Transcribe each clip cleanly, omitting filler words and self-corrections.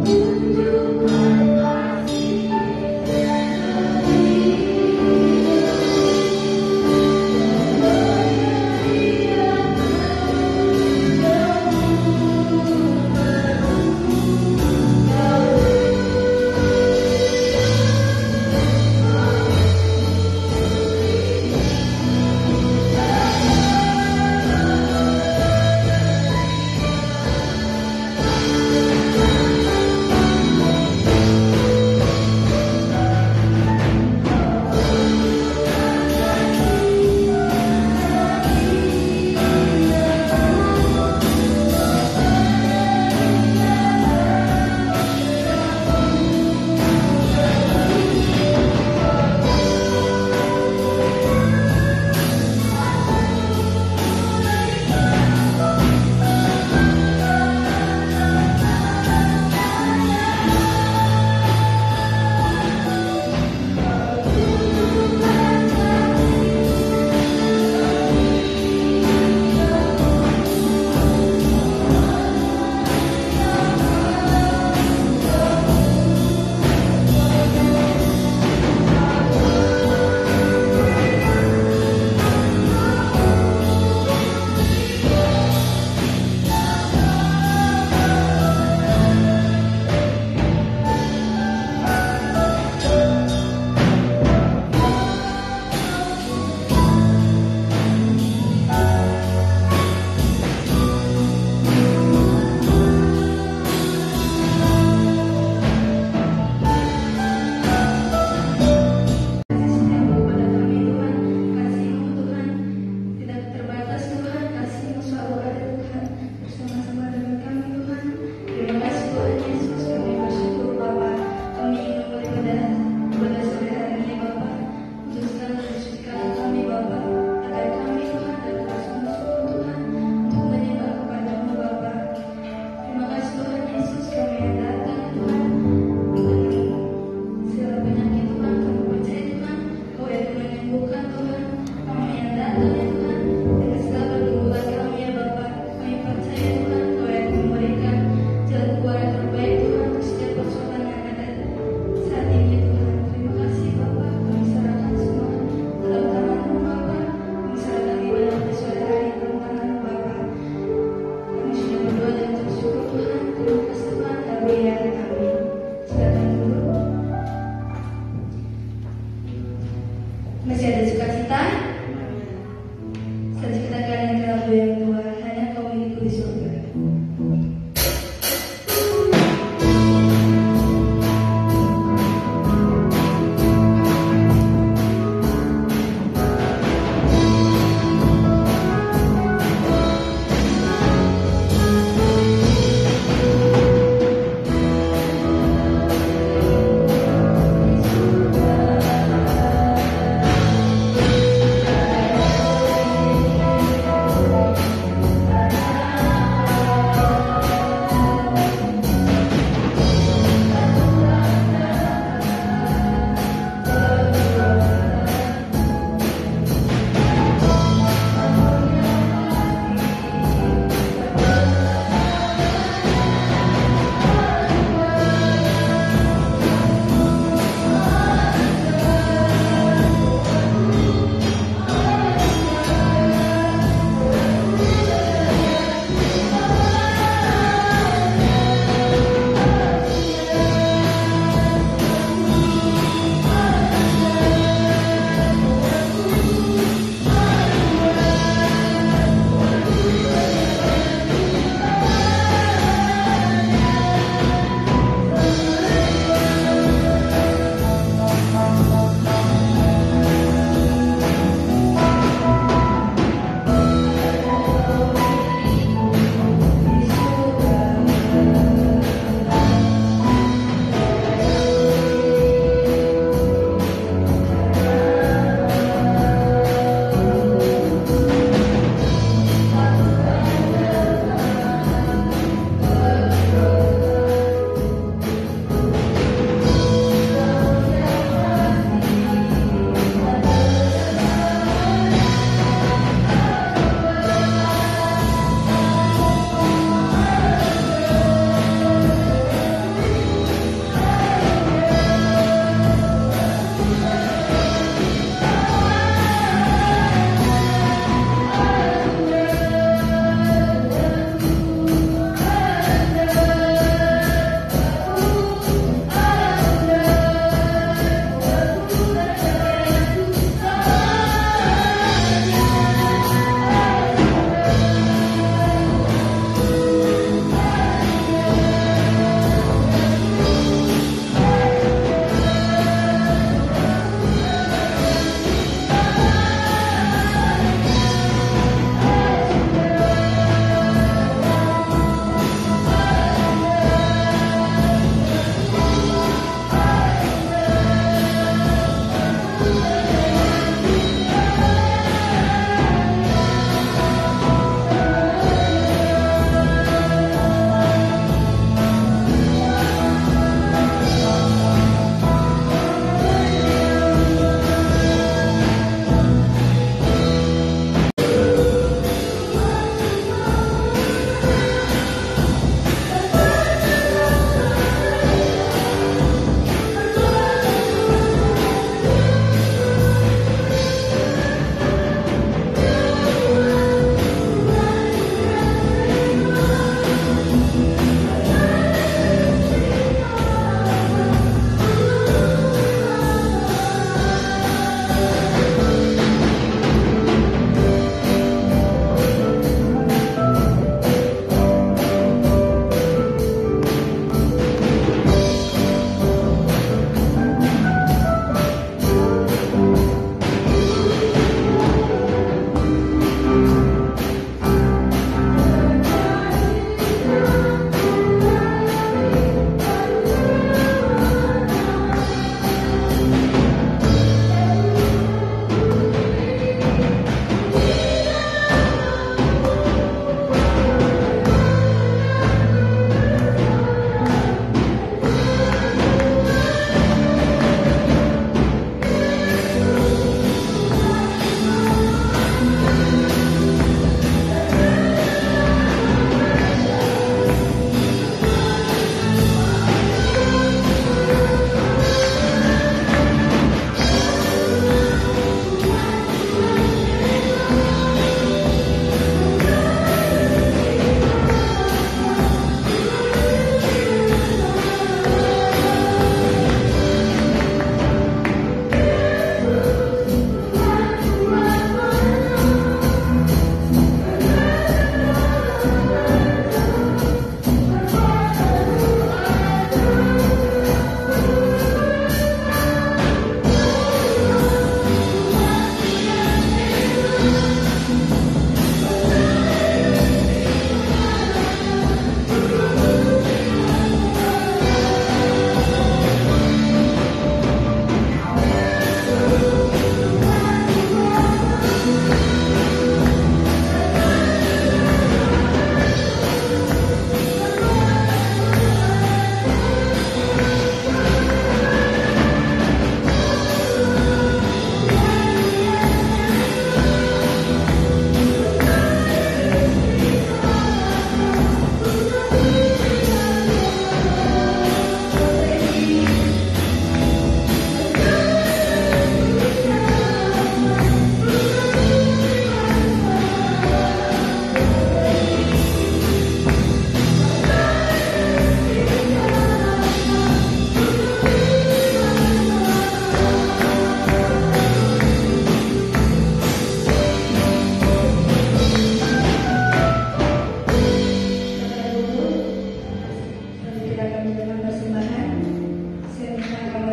Tunjukkan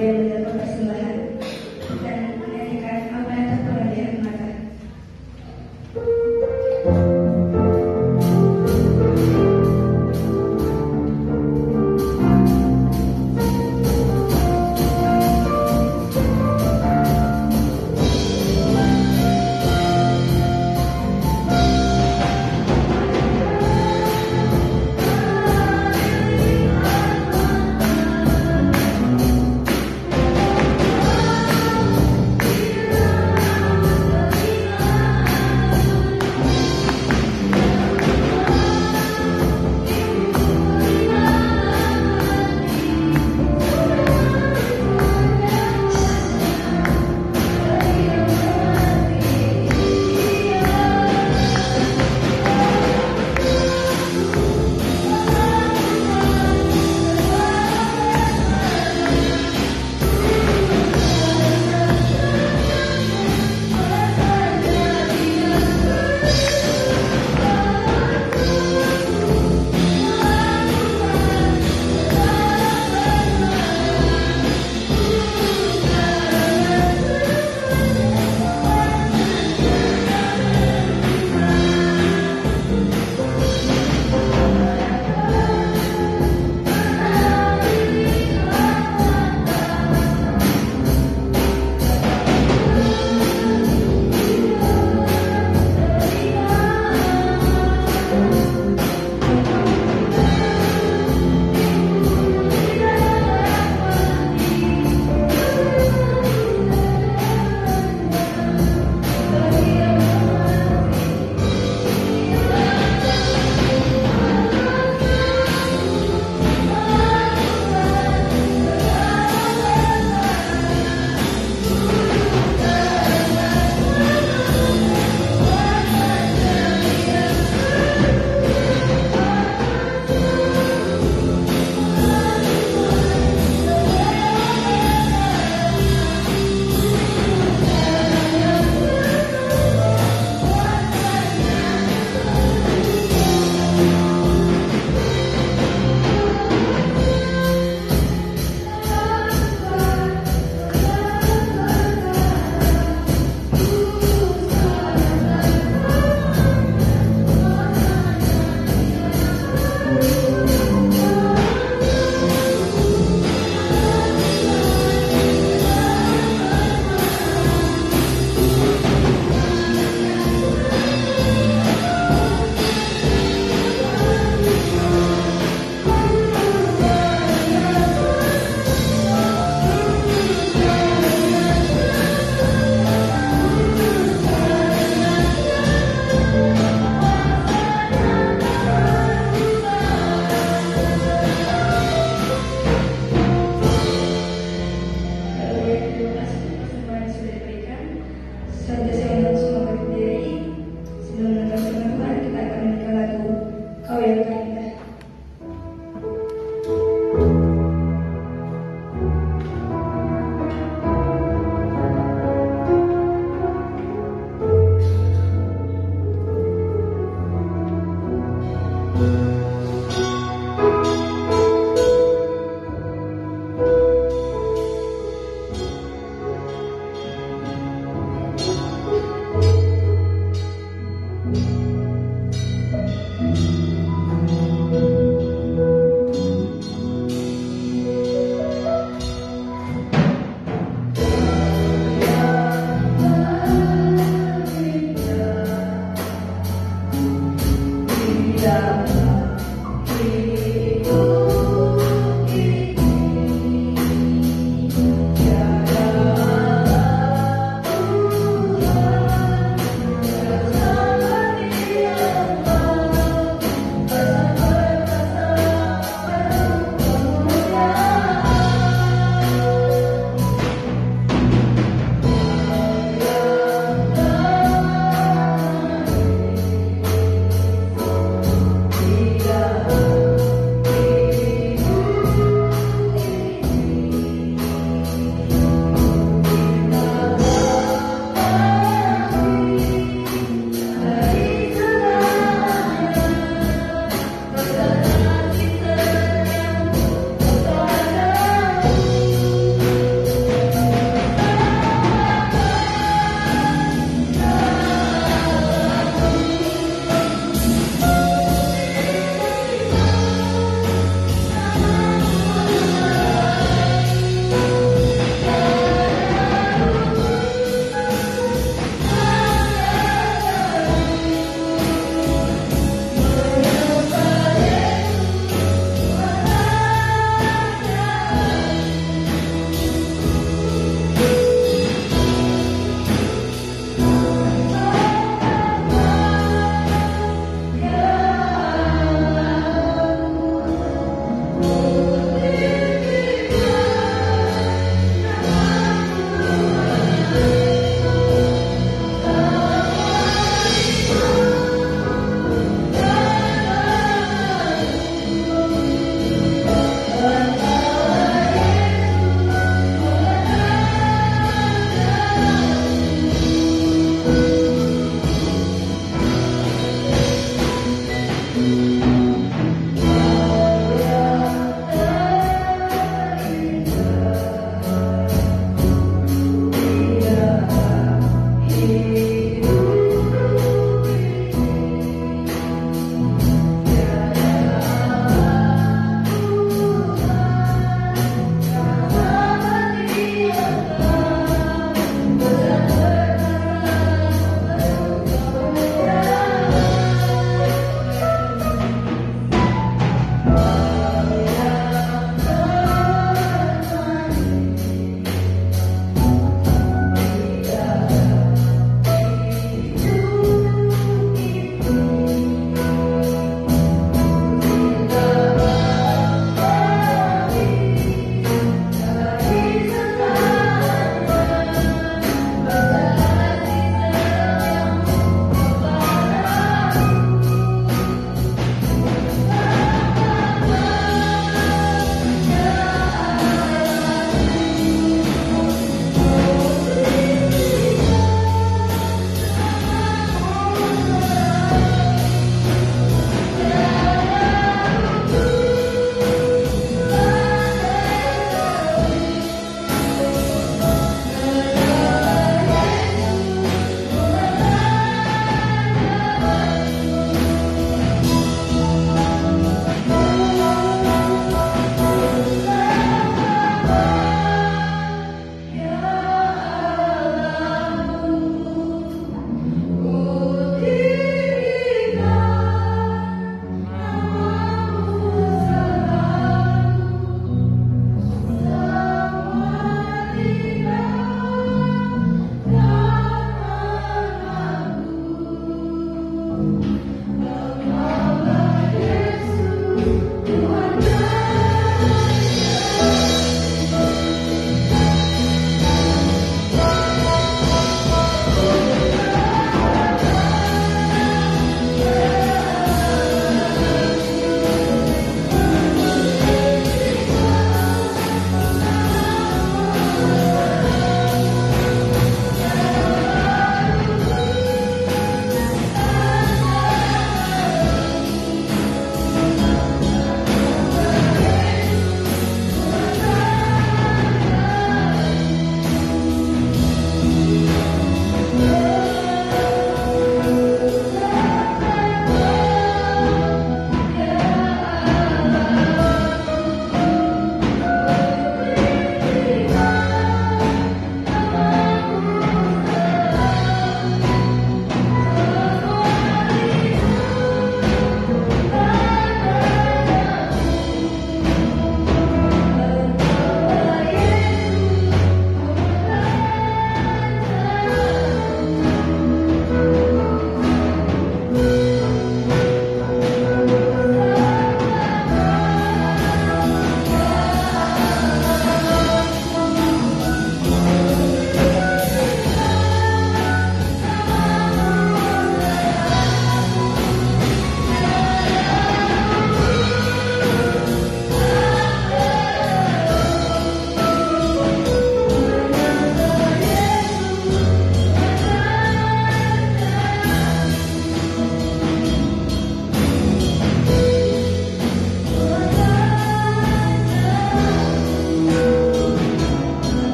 dia mendapat persembahan dan menyanyikan apa yang tertuang di air mata.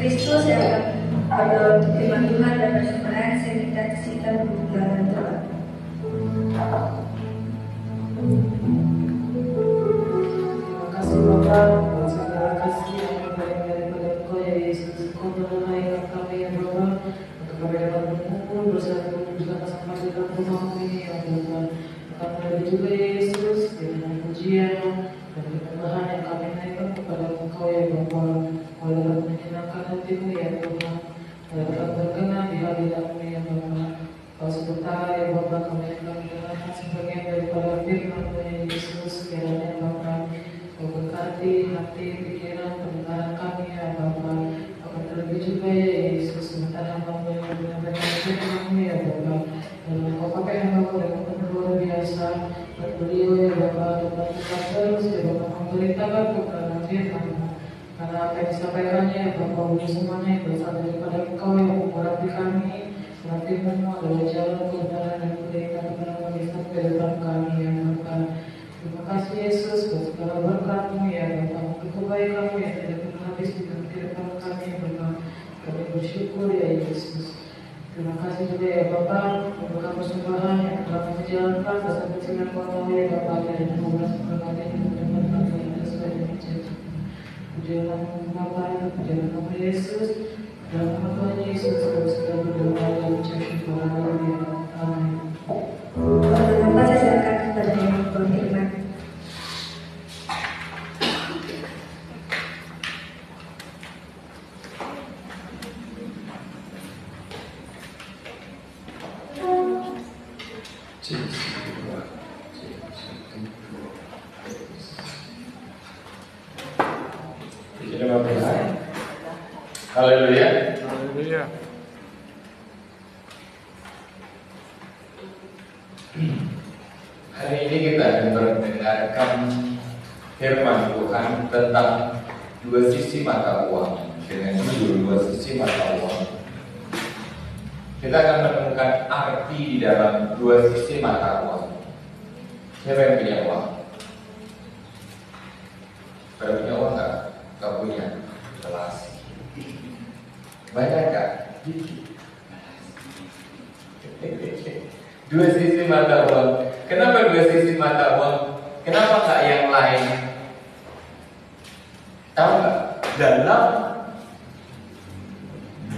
Kristus yang berdoa untuk firman Tuhan dan persempurnaan saya minta kita berjalan Tuhan. Terima kasih Bapak, buat segala kasih yang berbaik daripada Engkau ya Yesus. Engkau telah melahirkan kami ya Bapak, untuk kami dapat berkumpul bersama-sama di dalam rumah ini ya Bapak. Kami juga ya Yesus dengan pujian dan penyembahan yang kami naikkan kepada Engkau ya Bapak. Kau dapat menyenangkan hatimu ya Bapak, dapat berkenan di hadiratmu ya Bapak. Kau sebentar ya Bapak, kami akan mendengarkan sebagian daripada firman-Mu ya Yesus. Kiranya Bapak Kau berkati hati, pikiran, pendengaran kami ya Bapak. Akan terlebih juga ya Yesus, sebentar hamba-Mu yang menyampaikan firman-Mu ya Bapak. Dan Kau pakai hamba-Mu dengan penuh luar biasa. Dan beliau ya Bapak dapat tetap terus ya Bapak memberitakan kepada firman-Mu. Karena apa yang disampaikannya ya Bapak, udah semuanya yang berasal daripada Engkau yang memberkati kami. Karena firman-Mu adalah jalan kebenaran dan kebaikan kepada kami sampai depan kami ya Bapak. Terima kasih Yesus buat segala berkat-Mu ya Bapak, untuk kebaikan-Mu yang tidak pernah habis di dalam kehidupan kami ya Bapak. Kami bersyukur ya Yesus. Terima kasih juga ya Bapak untuk persembahan yang telah kami jalankan dasar kecilan Kau ya Bapak, dari 12 berbagai yang mendapat kami yang sesuai dengan janji. Pujilah Bapa, pujilah nama Yesus, dalam nama Tuhan Yesus kami sudah berdoa dan mengucap syukur. Haleluya. Amin. Bapak saya silakan kepada yang berfirman. Haleluya. Haleluya. Hari ini kita akan mendengarkan firman Tuhan tentang dua sisi mata uang, dengan judul dua sisi mata uang. Kita akan menemukan arti di dalam dua sisi mata uang. Siapa yang punya uang? Pada punya uang nggak? Nggak punya. Jelas. Banyak nggak? Dua sisi mata uang. Kenapa dua sisi mata uang? Kenapa nggak yang lain? Tahu nggak?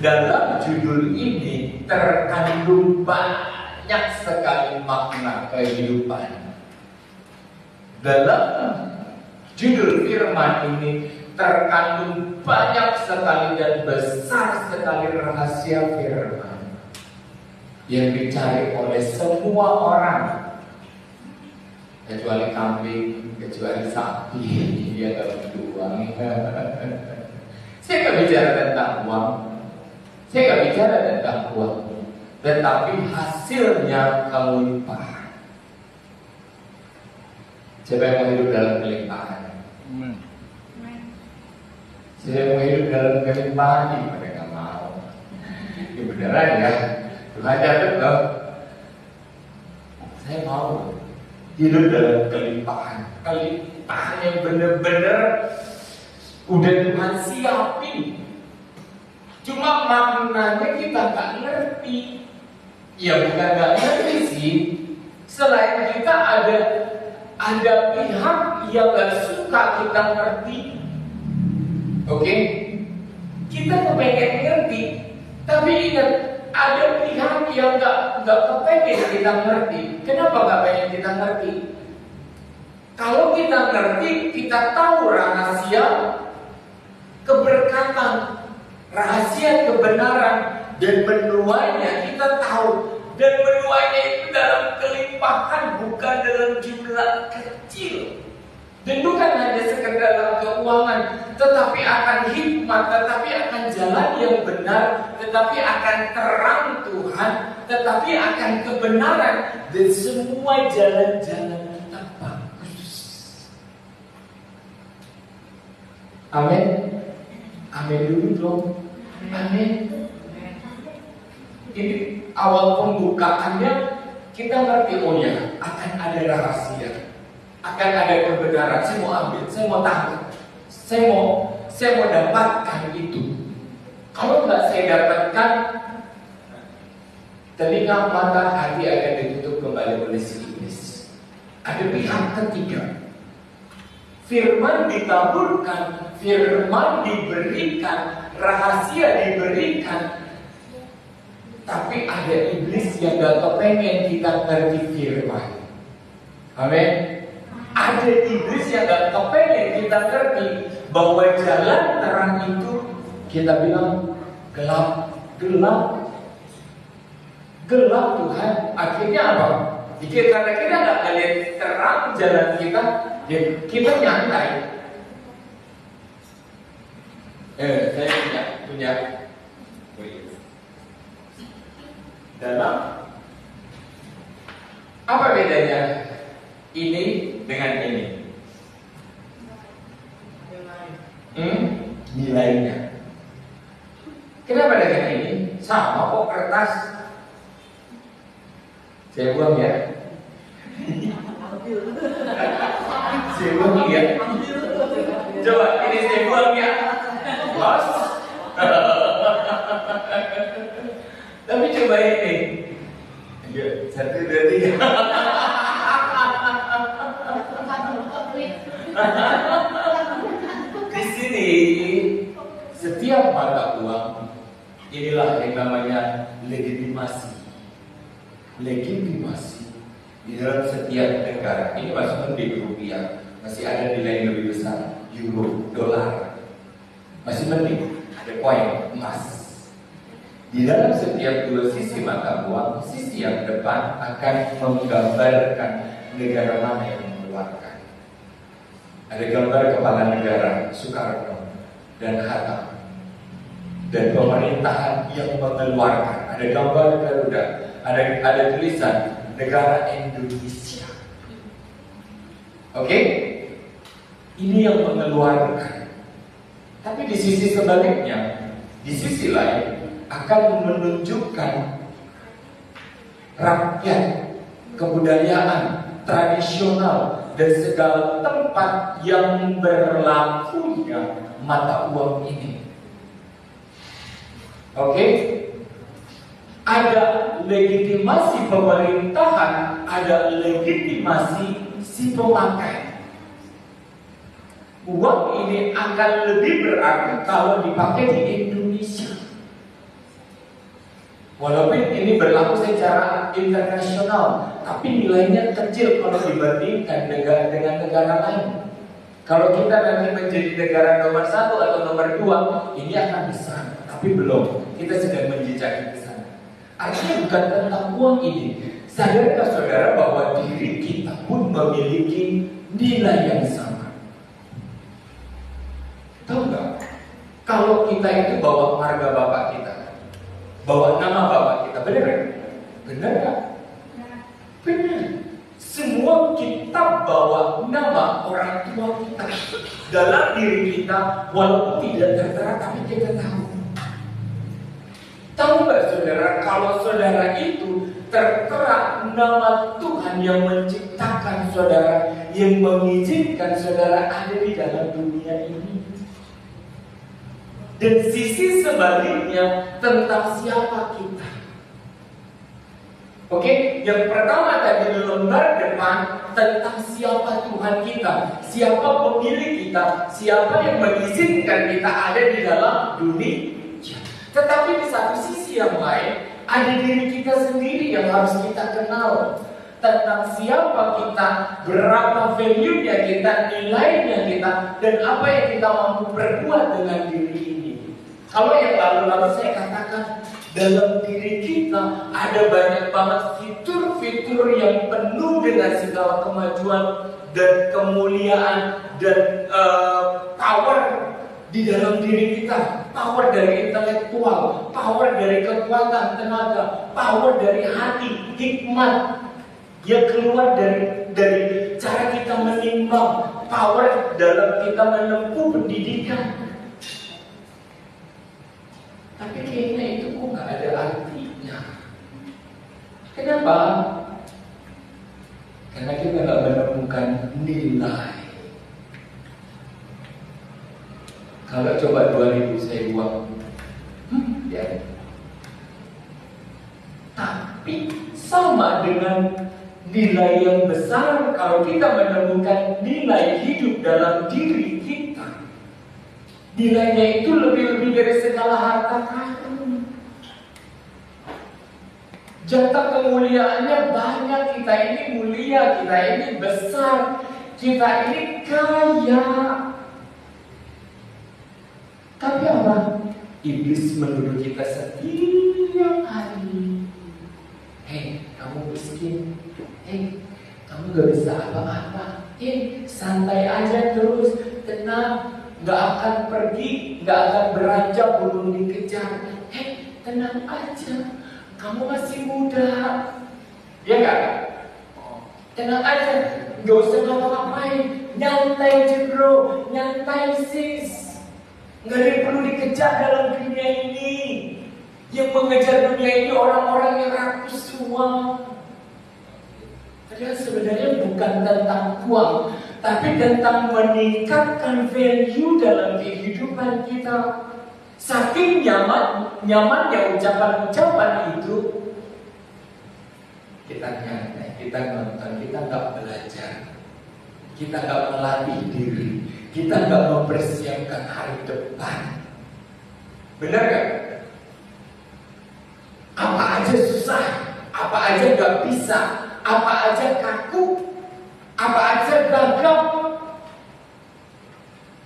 Dalam judul ini terkandung banyak sekali makna kehidupan. Dalam judul firman ini terkandung banyak sekali dan besar sekali rahasia firman yang dicari oleh semua orang, kecuali kambing, kecuali sapi. Dia nggak butuh uang. Saya nggak bicara tentang uang, saya nggak bicara tentang uang, tetapi hasilnya kelimpahan. Siapa yang mau hidup dalam kelimpahan? Siapa yang mau hidup dalam kelimpahan? Mereka mau. Ini beneran ya. Tuhan catat loh. Saya mau hidup dalam kelimpahan. Kelimpahan yang benar-benar udah Tuhan siapin. Cuma maknanya kita nggak ngerti. Ya bukan nggak ngerti sih. Selain kita ada pihak yang nggak suka kita ngerti. Oke? Kita kepengen ngerti, tapi ingat ada pihak yang nggak kepengen kita ngerti. Kenapa nggak pengen kita ngerti? Kalau kita ngerti, kita tahu rahasia keberkatan, rahasia kebenaran, dan menuainya kita tahu. Dan menuainya itu dalam kelimpahan, bukan dalam jumlah kecil. Dan bukan hanya sekedar dalam keuangan, tetapi akan hikmat, tetapi akan jalan yang benar, tetapi akan terang Tuhan, tetapi akan kebenaran, dan semua jalan-jalan kita bagus. Amin. Amin dulu dong. Amin. Ini awal pembukaannya kita ngerti, oh ya, akan ada rahasia, akan ada kebenaran. Saya mau ambil, saya mau tangkap, saya mau dapatkan itu. Kalau nggak saya dapatkan, telinga, mata, hati akan ditutup kembali oleh si iblis. Ada pihak ketiga. Firman ditaburkan, firman diberikan, rahasia diberikan, tapi ada iblis yang gak kepengen kita ngerti firman. Amin. Ada iblis yang gak kepengen kita ngerti bahwa jalan terang itu kita bilang gelap, gelap, gelap Tuhan. Akhirnya apa? Karena kita gak ngeliat terang jalan kita, ya kita nyantai. Saya punya dalam apa bedanya ini dengan ini? Nilainya. Kenapa dengan ini? Sama kok kertas. Saya buang ya. Saya buang ya. Coba ini saya buang ya. Bos. Tapi coba ini. Ya, 1, 2, 3. Di sini setiap mata uang inilah yang namanya legitimasi. Legitimasi di dalam setiap negara. Ini masuk di rupiah, masih ada nilai yang lebih besar, euro, dolar. Masih penting ada koin emas. Di dalam setiap dua sisi mata uang, sisi yang depan akan menggambarkan negara mana yang mengeluarkan. Ada gambar kepala negara Soekarno dan Hatta, dan pemerintahan yang mengeluarkan. Ada gambar Garuda, ada tulisan negara Indonesia. Oke? Ini yang mengeluarkan. Tapi di sisi sebaliknya, di sisi lain akan menunjukkan rakyat, kebudayaan, tradisional, dan segala tempat yang berlakunya mata uang ini. Oke? Ada legitimasi pemerintahan, ada legitimasi si pemakai. Uang ini akan lebih berarti kalau dipakai di Indonesia. Walaupun ini berlaku secara internasional, tapi nilainya kecil kalau dibandingkan dengan negara lain. Kalau kita nanti menjadi negara nomor 1 atau nomor 2, ini akan besar, tapi belum. Kita sedang menjejaki ke sana. Artinya bukan tentang uang ini. Sadarkah saudara bahwa diri kita pun memiliki nilai yang sama? Tahu nggak? Kalau kita itu bawa marga bapak kita, bawa nama bapak kita, benar kan? Benar kan? Benar. Semua kita bawa nama orang tua kita dalam diri kita, walaupun tidak tertera, tapi kita tahu. Tahu nggak saudara, kalau saudara itu tertera nama Tuhan yang menciptakan saudara, yang mengizinkan saudara ada di dalam dunia ini. Dan sisi sebaliknya tentang siapa kita. Oke, yang pertama tadi di lembar depan tentang siapa Tuhan kita, siapa pemilik kita, siapa yang mengizinkan kita ada di dalam dunia. Tetapi di satu sisi yang lain ada diri kita sendiri yang harus kita kenal. Tentang siapa kita, berapa value-nya kita, nilainya kita, dan apa yang kita mampu berbuat dengan diri ini. Kalau yang lalu-lalu saya katakan, dalam diri kita ada banyak banget fitur-fitur yang penuh dengan segala kemajuan dan kemuliaan dan power di dalam diri kita. Power dari intelektual, power dari kekuatan tenaga, power dari hati, hikmat yang keluar dari cara kita menimbang, power dalam kita menempuh pendidikan. Tapi kayaknya itu kok gak ada artinya. Kenapa? Karena kita gak menemukan nilai. Kalau coba 2000 saya buang, ya. Tapi sama dengan nilai yang besar, kalau kita menemukan nilai hidup dalam diri kita, nilainya itu lebih-lebih dari segala harta karun. Jatah kemuliaannya banyak. Kita ini mulia, kita ini besar, kita ini kaya. Tapi apa? Iblis menuduh kita setiap hari. Hei, kamu miskin. Hei, kamu gak bisa apa-apa. Hei, santai aja terus, tenang, gak akan pergi, gak akan beranjak belum dikejar. Hei, tenang aja, kamu masih muda. Ya gak? Tenang aja, gak usah ngapa-ngapain. Nyantai aja bro, nyantai sis. Gak ada yang perlu dikejar dalam dunia ini. Yang mengejar dunia ini orang-orang yang rakus semua. Padahal sebenarnya bukan tentang uang, tapi tentang meningkatkan value dalam kehidupan kita. Saking nyamannya ucapan-ucapan itu, kita nyantai, kita nonton, kita nggak belajar, kita nggak melatih diri, kita nggak mempersiapkan hari depan. Benar gak? Apa aja susah, apa aja gak bisa, apa aja kaku, apa aja gagap.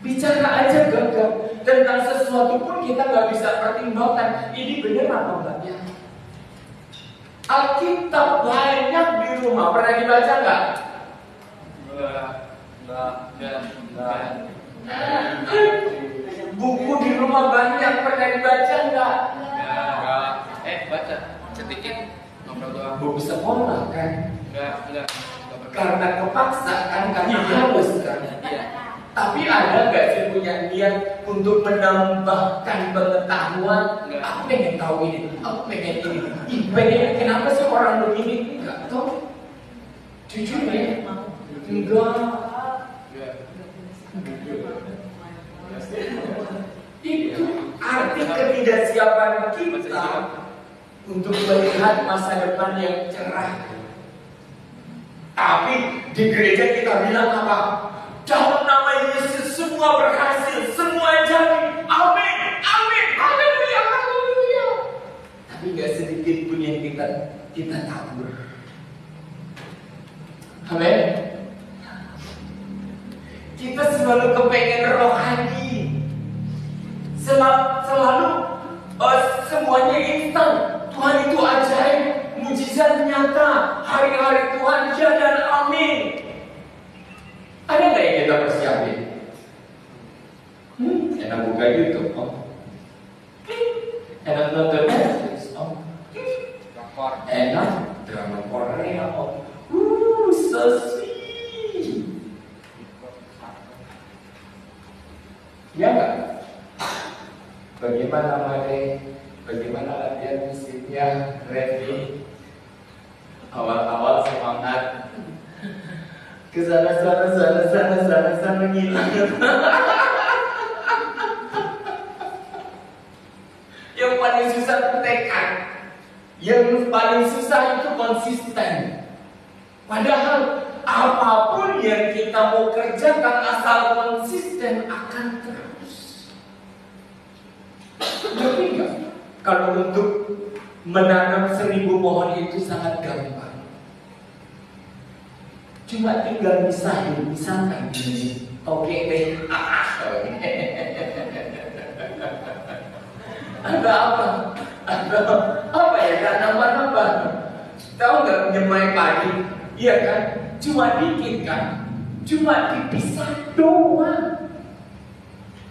Bicara aja gagap tentang sesuatu pun kita gak bisa pertimbangkan. Ini benar apa enggaknya? Alkitab banyak di rumah, pernah dibaca gak? Enggak. Buku di rumah banyak, pernah dibaca enggak? Baca sedikit, ngobrol doang. Buku sekolah kan? Enggak. Karena kepaksa kan, karena harus kan? Iya. Tapi ada nggak sih punya niat untuk menambahkan pengetahuan? Enggak. Aku pengen tahu ini, aku pengen ini. Ih, pengen kenapa sih orang begini? Enggak tahu. Jujur ya? Enggak. Itu arti ketidaksiapan kita untuk melihat masa depan yang cerah. Tapi di gereja kita bilang apa? Dalam nama Yesus semua berhasil, semua jadi. Amin, amin, haleluya, haleluya. Tapi gak sedikit pun yang kita tabur. Amin. Kita selalu kepengen rohani. Selalu semuanya instan. Tuhan itu ajaib, mujizat nyata. Hari-hari Tuhan ya dan amin. Ada nggak yang kita persiapin? Enak buka YouTube, enak nonton Netflix, enak drama Korea, so sweet. Ya nggak? Bagaimana Made? Bagaimana latihan musiknya? Ready? Awal-awal semangat. Kesana ngilang. Yang paling susah itu tekad. Yang paling susah itu konsisten. Padahal apapun yang kita mau kerjakan asal konsisten akan terus. Ngerti nggak? Kalau untuk menanam 1000 pohon itu sangat gampang. Cuma tinggal misahin, misalkan gini. Oke deh. Ada apa? Ada apa ya? Tanaman apa? Tahu nggak menyemai padi? Iya kan? Cuma dikit kan? Cuma dipisah doang.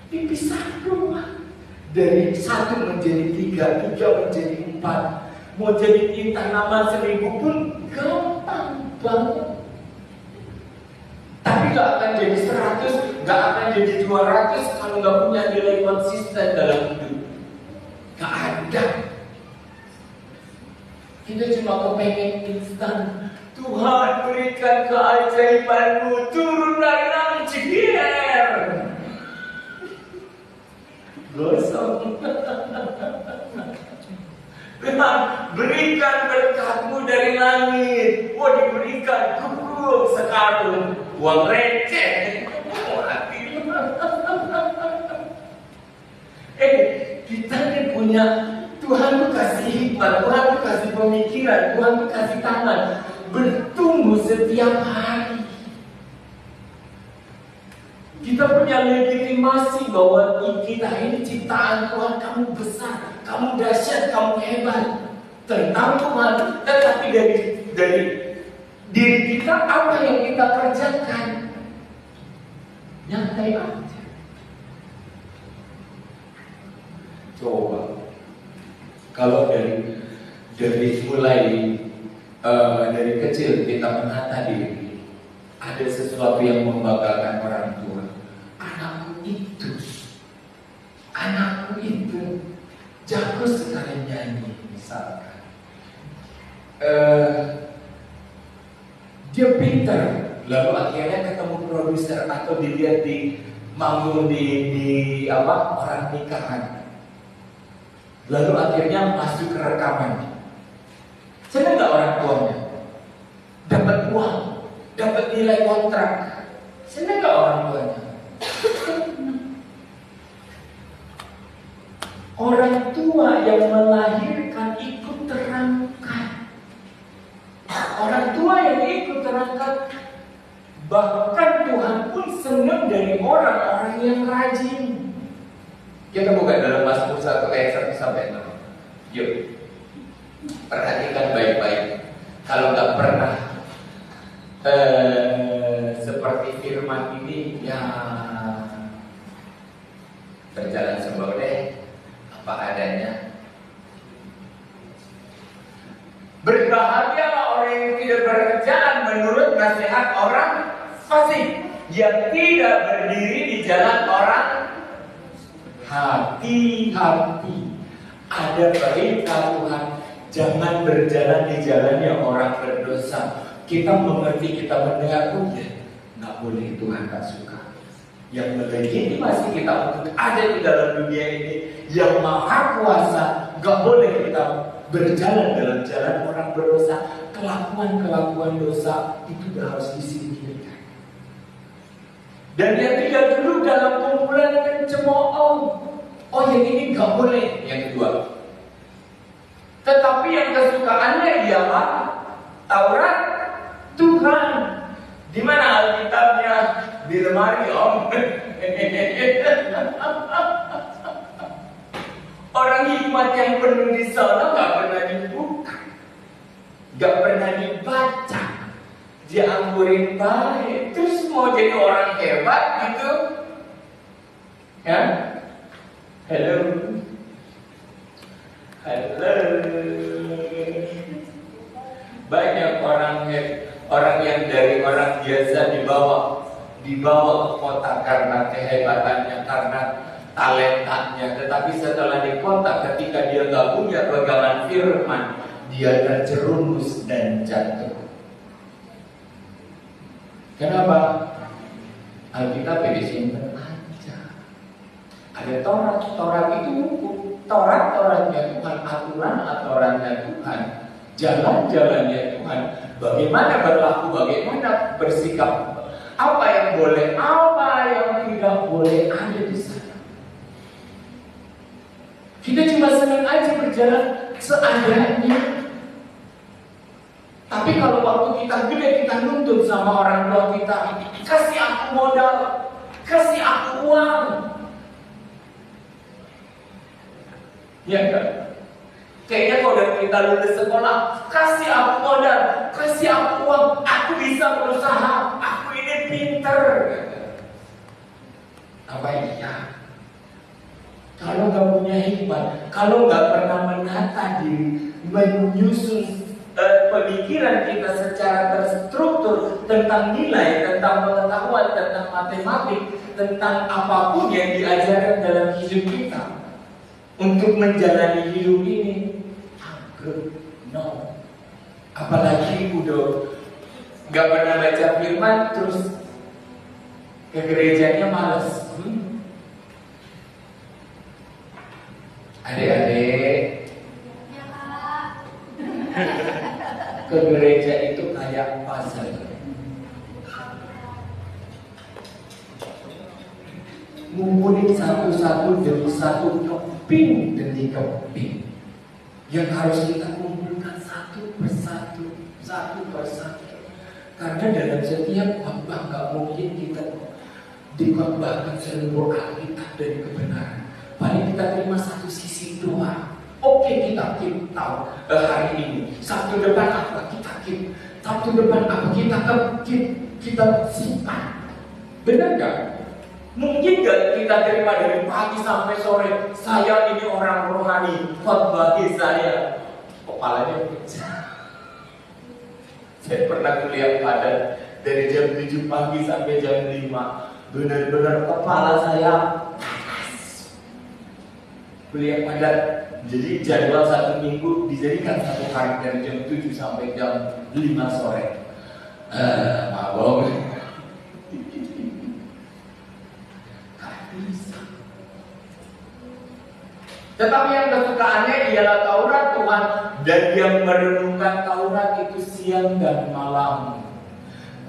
Dipisah doang. Dari 1 menjadi 3, 3 menjadi 4. Mau jadi tanaman 1000 pun gampang banget. Tapi gak akan jadi 100, gak akan jadi 200 kalau gak punya nilai konsisten dalam hidup. Gak ada. Kita cuma kepengen instan. Tuhan berikan keajaibanmu, turun dari langit, jeder. Gosong. ikan kuku sekarung, uang receh. Mati. Kita nih punya, Tuhan tuh kasih hikmat, Tuhan tuh kasih pemikiran, Tuhan tuh kasih tangan bertumbuh setiap hari. Kita punya legitimasi bahwa kita ini ciptaan Tuhan, kamu besar, kamu dahsyat, kamu hebat tentang Tuhan. Tetapi dari diri kita, apa yang kita kerjakan, nyantai aja. Coba kalau dari mulai dari kecil kita menata diri, ada sesuatu yang membanggakan orang tua. Anakku itu jago sekali nyanyi misalkan. Dia pintar, lalu akhirnya ketemu produser atau dilihat di manggung di orang nikahan. Lalu akhirnya masuk ke rekaman. Senang nggak orang tuanya? Dapat uang, dapat nilai kontrak. Senang nggak orang tuanya? Orang tua yang melahirkan ikut terangkat. Orang tua yang ikut terangkat. Bahkan Tuhan pun senang dari orang-orang yang rajin. Kita buka dalam Mazmur 1 ayat 1 sampai 6. Yuk, perhatikan baik-baik. Kalau nggak pernah seperti firman ini, ya berjalan semboleh apa adanya. Berbahagialah orang yang tidak berjalan menurut nasihat orang fasik, yang tidak berdiri di jalan orang. Hati-hati, ada perintah Tuhan, jangan berjalan di jalannya orang berdosa. Kita mengerti, kita mendengar, nggak boleh, Tuhan tak suka. Yang melegitimasi kita untuk ada di dalam dunia ini, yang maha kuasa, nggak boleh kita berjalan dalam jalan orang berdosa. Kelakuan-kelakuan dosa itu harus disingkirkan. Dan yang tidak duduk dalam kumpulan pencemooh, yang ini nggak boleh. Yang kedua, tetapi yang kesukaannya ialah Taurat Tuhan. Di mana Alkitabnya? Di lemari, Om. Orang hikmat yang penuh di sana nggak pernah dibuka, nggak pernah dibaca. Dianggurin baik, terus mau jadi orang hebat gitu, ya? Halo. Banyak orang yang dari orang biasa dibawa ke kota karena kehebatannya, karena talentanya. Tetapi setelah di kota, ketika dia nggak punya pegangan firman, dia terjerumus dan jatuh. Kenapa? Alkitab disimpan aja. Ada Taurat itu hukum. Tauratnya Tuhan, aturannya Tuhan, jalan-jalannya Tuhan. Bagaimana berlaku, bagaimana bersikap, apa yang boleh, apa yang tidak boleh ada di sana. Kita cuma senang aja berjalan seadanya. Tapi kalau waktu kita gede, kita nuntut sama orang tua kita, kasih aku modal, kasih aku uang. Ya kan? Kayaknya kalau kita lulus sekolah, kasih aku modal, kasih aku uang, aku bisa berusaha, aku ini pinter. Apa iya? Kalau nggak punya hikmat, kalau nggak pernah menata diri, menyusun pemikiran kita secara terstruktur tentang nilai, tentang pengetahuan, tentang matematik, tentang apapun yang diajarkan dalam hidup kita untuk menjalani hidup ini, no. Apalagi udah nggak pernah baca firman, terus ke gerejanya malas. Adik-adik, ke gereja itu kayak pasar. ngumpulin satu-satu demi satu keping demi keping yang harus kita kumpulkan satu persatu. Karena dalam setiap khotbah nggak mungkin kita dikhotbahkan seluruh Alkitab dari kebenaran. Paling kita terima satu sisi doang. Oke, kita tahu hari ini. Sabtu depan apa kita keep? Sabtu depan apa kita simpan? Benar nggak? Mungkin nggak kita terima dari pagi sampai sore. Saya ini orang rohani, khotbahi saya. Kepalanya pecah. Saya pernah kuliah padat dari jam 7 pagi sampai jam 5. Benar-benar kepala saya panas. Kuliah padat. Jadi jadwal 1 minggu dijadikan 1 hari dari jam 7 sampai jam 5 sore. Mabok. Tetapi yang kesukaannya ialah Taurat Tuhan, dan yang merenungkan Taurat itu siang dan malam.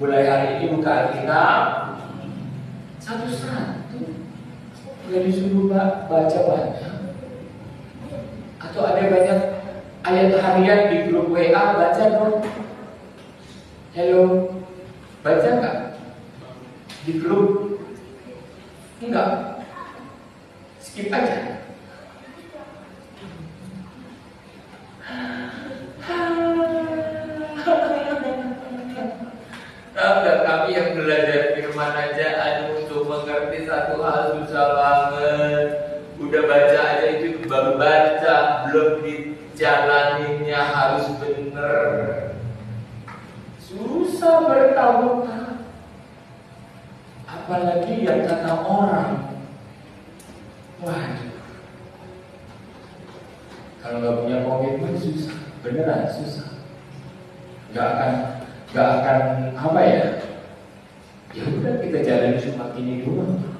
Mulai hari ini buka Alkitab satu-satu. Gak disuruh baca banyak. Atau ada banyak ayat harian di grup WA, baca dong. Hello, baca nggak? Di grup? Enggak. Skip aja. Enggak, kami yang belajar firman aja, aduh, untuk mengerti satu hal susah banget. Udah baca aja itu baru baca, belum dijalaninnya harus bener. Susah bertahun-tahun. Apalagi yang kata orang. Waduh. Kalau nggak punya komitmen susah, beneran susah. Nggak akan apa ya? Ya udah, kita jalan cuma gini doang.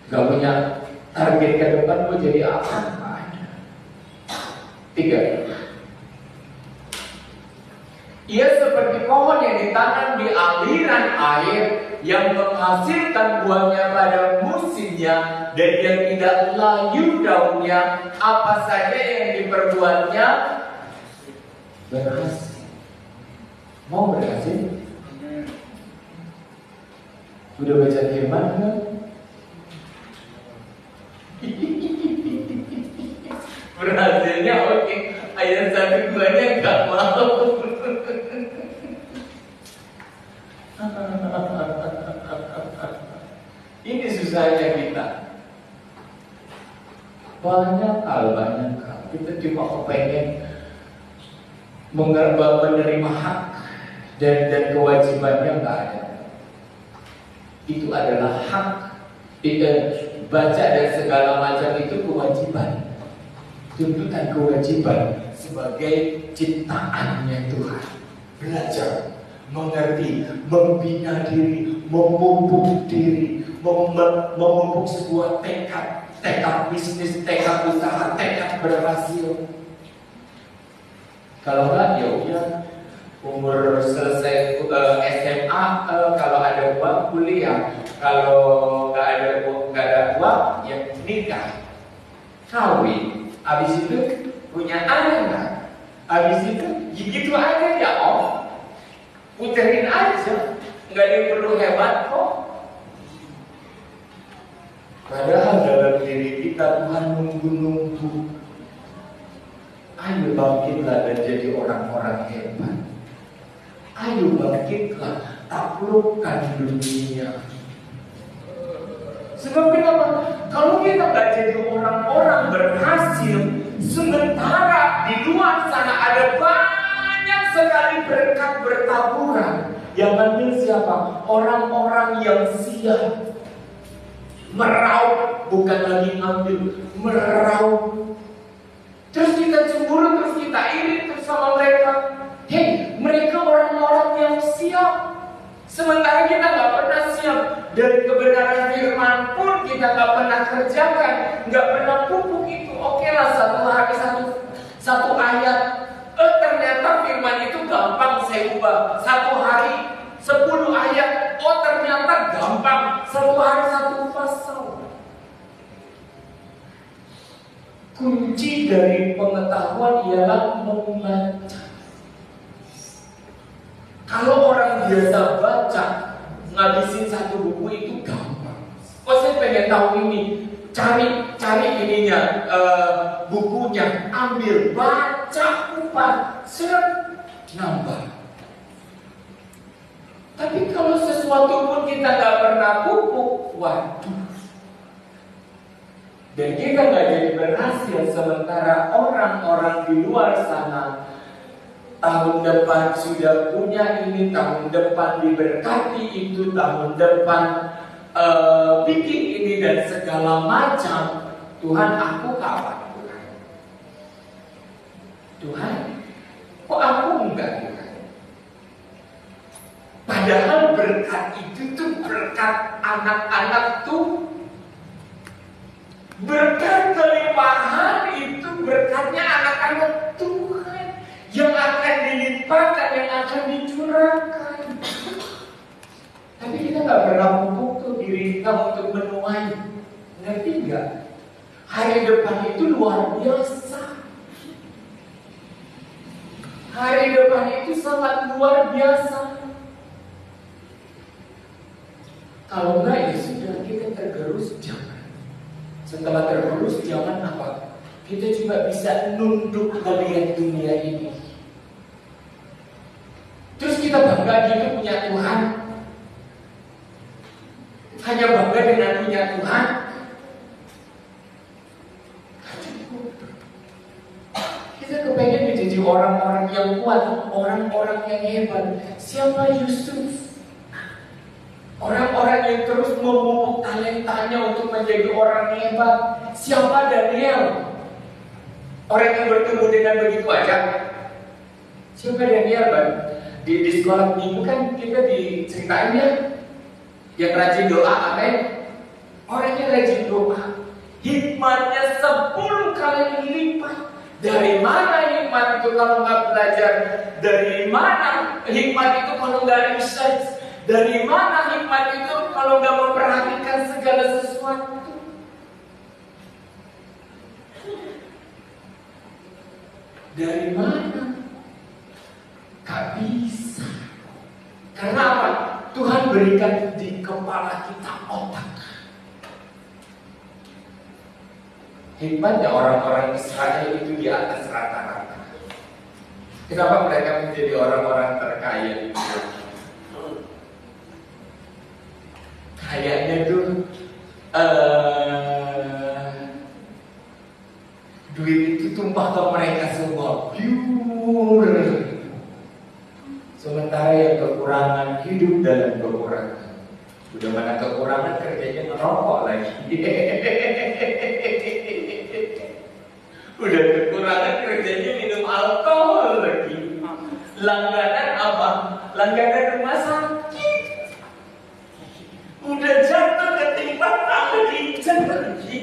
Nggak punya target ke depan mau jadi apa? Nggak ada. 3. Ia seperti pohon yang ditanam di aliran air, yang menghasilkan buahnya pada musimnya, dan yang tidak layu daunnya. Apa saja yang diperbuatnya berhasil. Mau berhasil? Udah baca firman kan? Berhasilnya oke. Ayat 1-2-nya gak mau. Ini susahnya kita. Banyak hal. Kita cuma kepengen menerima hak dan kewajibannya nggak ada. Itu adalah hak. Baca dan segala macam itu kewajiban. Tuntutan kewajiban sebagai ciptaannya Tuhan. Belajar, mengerti, membina diri, memupuk diri, memupuk sebuah tekad bisnis, tekad usaha, tekad berhasil. Kalau enggak, ya udah, umur selesai SMA, kalau ada uang kuliah, kalau nggak ada uang, ya nikah, kawin, habis itu punya anak, habis itu gitu aja ya Om, puterin aja, nggak ada yang perlu hebat kok. Padahal dalam diri kita Tuhan nunggu. Ayo bangkitlah dan jadi orang-orang hebat. Ayo bangkitlah, taklukkan dunia. Sebab kenapa? Kalau kita nggak jadi orang-orang berhasil, sementara di luar sana ada banyak sekali berkat bertaburan. Yang ambil siapa? Orang-orang yang siap. Meraup, bukan lagi ngambil, meraup. Terus kita cemburu, terus kita iri terus sama mereka. Hei, mereka orang-orang yang siap. Sementara kita nggak pernah siap. Dari kebenaran firman pun kita nggak pernah kerjakan, nggak pernah pupuk itu. Oke lah, satu hari satu ayat. Ternyata firman itu gampang saya ubah. Satu hari 10 ayat. Oh ternyata gampang. Satu hari satu pasal. Kunci dari pengetahuan ialah membaca. Kalau orang biasa baca, ngabisin satu buku itu gampang. Oh, saya pengen tahu ini, cari ininya, bukunya, ambil, baca, kupas, seret, nambah. Tapi kalau sesuatu pun kita nggak pernah pupuk, waduh. Dan kita nggak jadi berhasil, sementara orang-orang di luar sana tahun depan sudah punya ini, tahun depan diberkati itu, tahun depan bikin ini dan segala macam. Tuhan, aku kapan Tuhan? Tuhan, kok aku enggak Tuhan? Padahal berkat itu tuh berkat anak-anak tuh. Berkat kelimpahan itu berkatnya anak-anak Tuhan yang akan dilimpahkan, yang akan dicurahkan. Tapi kita nggak pernah memupuk diri kita untuk menuai. Ngerti nggak? Hari depan itu luar biasa. Hari depan itu sangat luar biasa. Kalau enggak ya sudah, kita tergerus jangan. Setelah tergerus jangan apa? Kita juga bisa nunduk melihat dunia ini. Terus kita bangga gitu punya Tuhan. Hanya bangga dengan punya Tuhan. Kita kepengen menjadi orang-orang yang kuat, orang-orang yang hebat. Siapa Yusuf? Orang-orang yang terus memupuk talentanya untuk menjadi orang hebat. Siapa Daniel? Orang yang bertemu dengan begitu aja. Siapa Daniel, Bang? Di sekolah minggu kan kita diceritain ya, yang rajin doa, amin. Orang yang rajin doa, hikmatnya 10 kali lipat. Dari mana hikmat itu kalau nggak belajar? Dari mana hikmat itu kalau nggak research? Dari mana hikmat itu kalau nggak memperhatikan segala sesuatu? Dari mana? Gak bisa. Karena apa? Tuhan berikan di kepala kita otak. Hikmatnya orang-orang Israel itu di atas rata-rata. Kenapa mereka menjadi orang-orang terkaya itu? Kayaknya tuh duit itu tumpah ke mereka semua, pure. Sementara yang kekurangan hidup dalam kekurangan. Udah mana kekurangan kerjanya ngerokok lagi. Udah kekurangan kerjanya minum alkohol lagi. Langganan apa? Langganan rumah sakit. Udah jatuh ketimpa tambah diinjak lagi.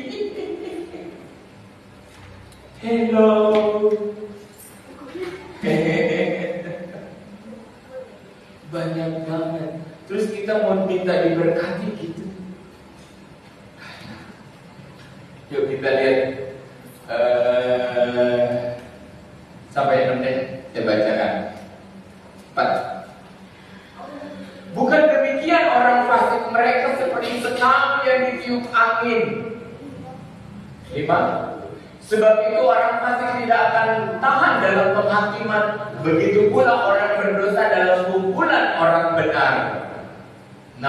Hello. Banyak banget. Terus kita mau minta diberkati gitu. Yuk kita lihat sampai 6 deh. Saya bacakan 4. Bukan demikian orang fasik, mereka seperti senang yang ditiup angin. 5. Sebab itu orang fasik tidak akan tahan dalam penghakiman. Begitu pula orang berdosa dalam kumpulan orang benar. 6.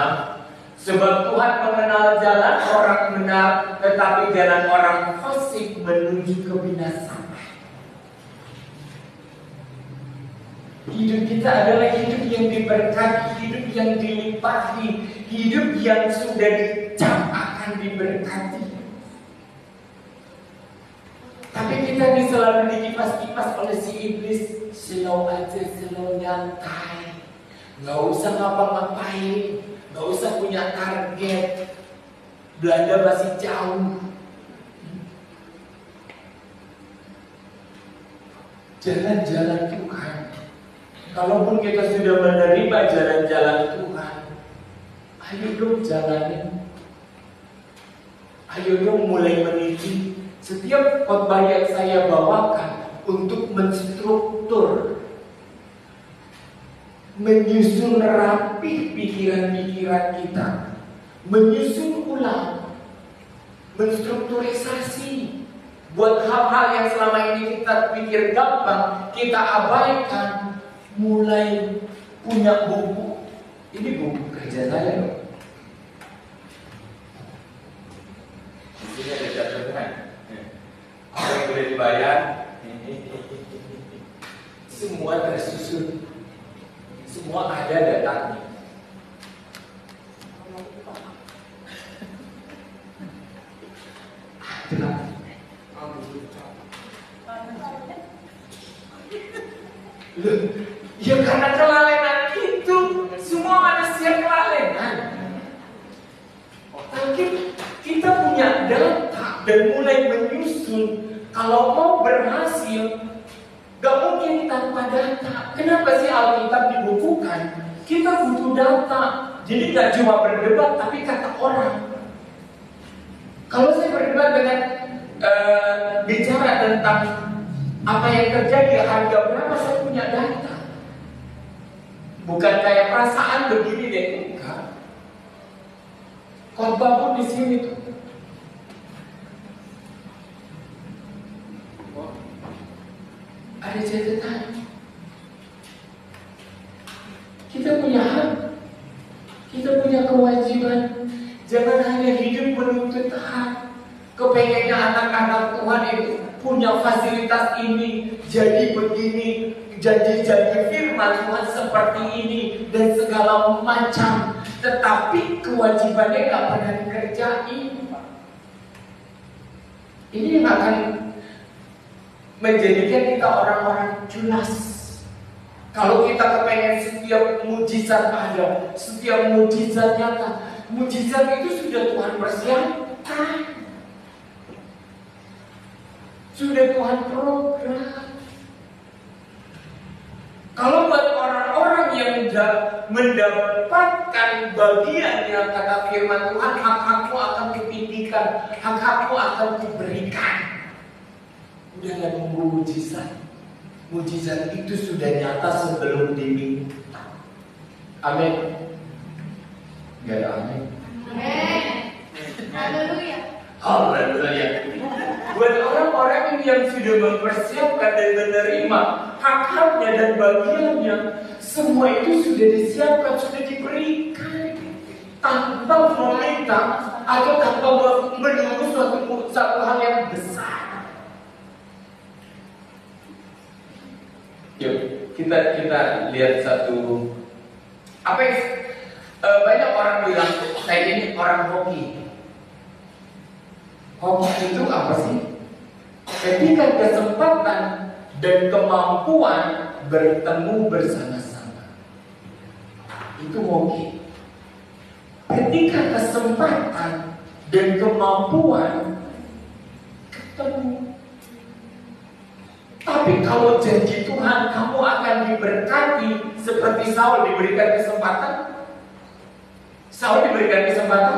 Sebab Tuhan mengenal jalan orang benar, tetapi jalan orang fasik menuju kebinasaan. Hidup kita adalah hidup yang diberkati, hidup yang dilimpahi, hidup yang sudah dicap akan diberkati. Tapi kita ini selalu dikipas-kipas oleh si iblis. Slow aja, slow nyantai. Gak usah ngapa-ngapain, gak usah punya target. Belanda masih jauh. Jalan-jalan Tuhan. Kalaupun kita sudah menerima jalan-jalan Tuhan, Ayo dong jalanin. Ayo dong mulai meniti. Setiap khotbah yang saya bawakan untuk menstruktur, menyusun rapi pikiran-pikiran kita, menyusun ulang, menstrukturisasi. Buat hal-hal yang selama ini kita pikir gampang, kita abaikan, mulai punya buku. Ini buku kerja saya loh. Di sini ada catatan. Apa yang boleh dibayar? Semua tersusun. Semua ada datanya. Ya karena kelalenan itu. Semua manusia kelalenan. Tapi kita punya data dan mulai menyusun. Kalau mau berhasil, gak mungkin tanpa data. Kenapa sih Alkitab dibukukan? Kita butuh data. Jadi gak cuma berdebat, tapi kata orang. Kalau saya berdebat dengan bicara tentang apa yang terjadi, harga berapa, saya punya data. Bukan kayak perasaan begini deh, enggak. Khotbah pun di sini tuh. Ada catatan. Kita punya hak. Kita punya kewajiban. Jangan hanya hidup menuntut hak. Kepengennya anak-anak Tuhan itu punya fasilitas ini, jadi begini, jadi firman Tuhan seperti ini dan segala macam. Tetapi kewajibannya gak pernah dikerjain. Ini yang akan menjadikan kita orang-orang culas. Kalau kita kepengen setiap mujizat ada, setiap mujizat nyata, mujizat itu sudah Tuhan persiapkan, sudah Tuhan program. Kalau buat orang-orang yang mendapatkan bagian yang kata firman Tuhan, hak-hakmu akan dipindikan, hak-hakmu akan diberikan. Udah gak nunggu mujizat. Mujizat itu sudah nyata sebelum diminta. Amin. Gak ada amin. Haleluya. Haleluya. Buat orang-orang yang sudah mempersiapkan dan menerima hak-haknya dan bagiannya, semua itu sudah disiapkan, sudah diberikan tanpa meminta atau tanpa menunggu satu hal yang besar. Yuk, kita lihat satu. Apa yang banyak orang bilang saya ini orang hoki. Hoki itu apa sih? Ketika kesempatan dan kemampuan bertemu bersama-sama, itu hoki. Ketika kesempatan dan kemampuan ketemu. Tapi kalau janji Tuhan kamu akan diberkati seperti Saul diberikan kesempatan. Saul diberikan kesempatan,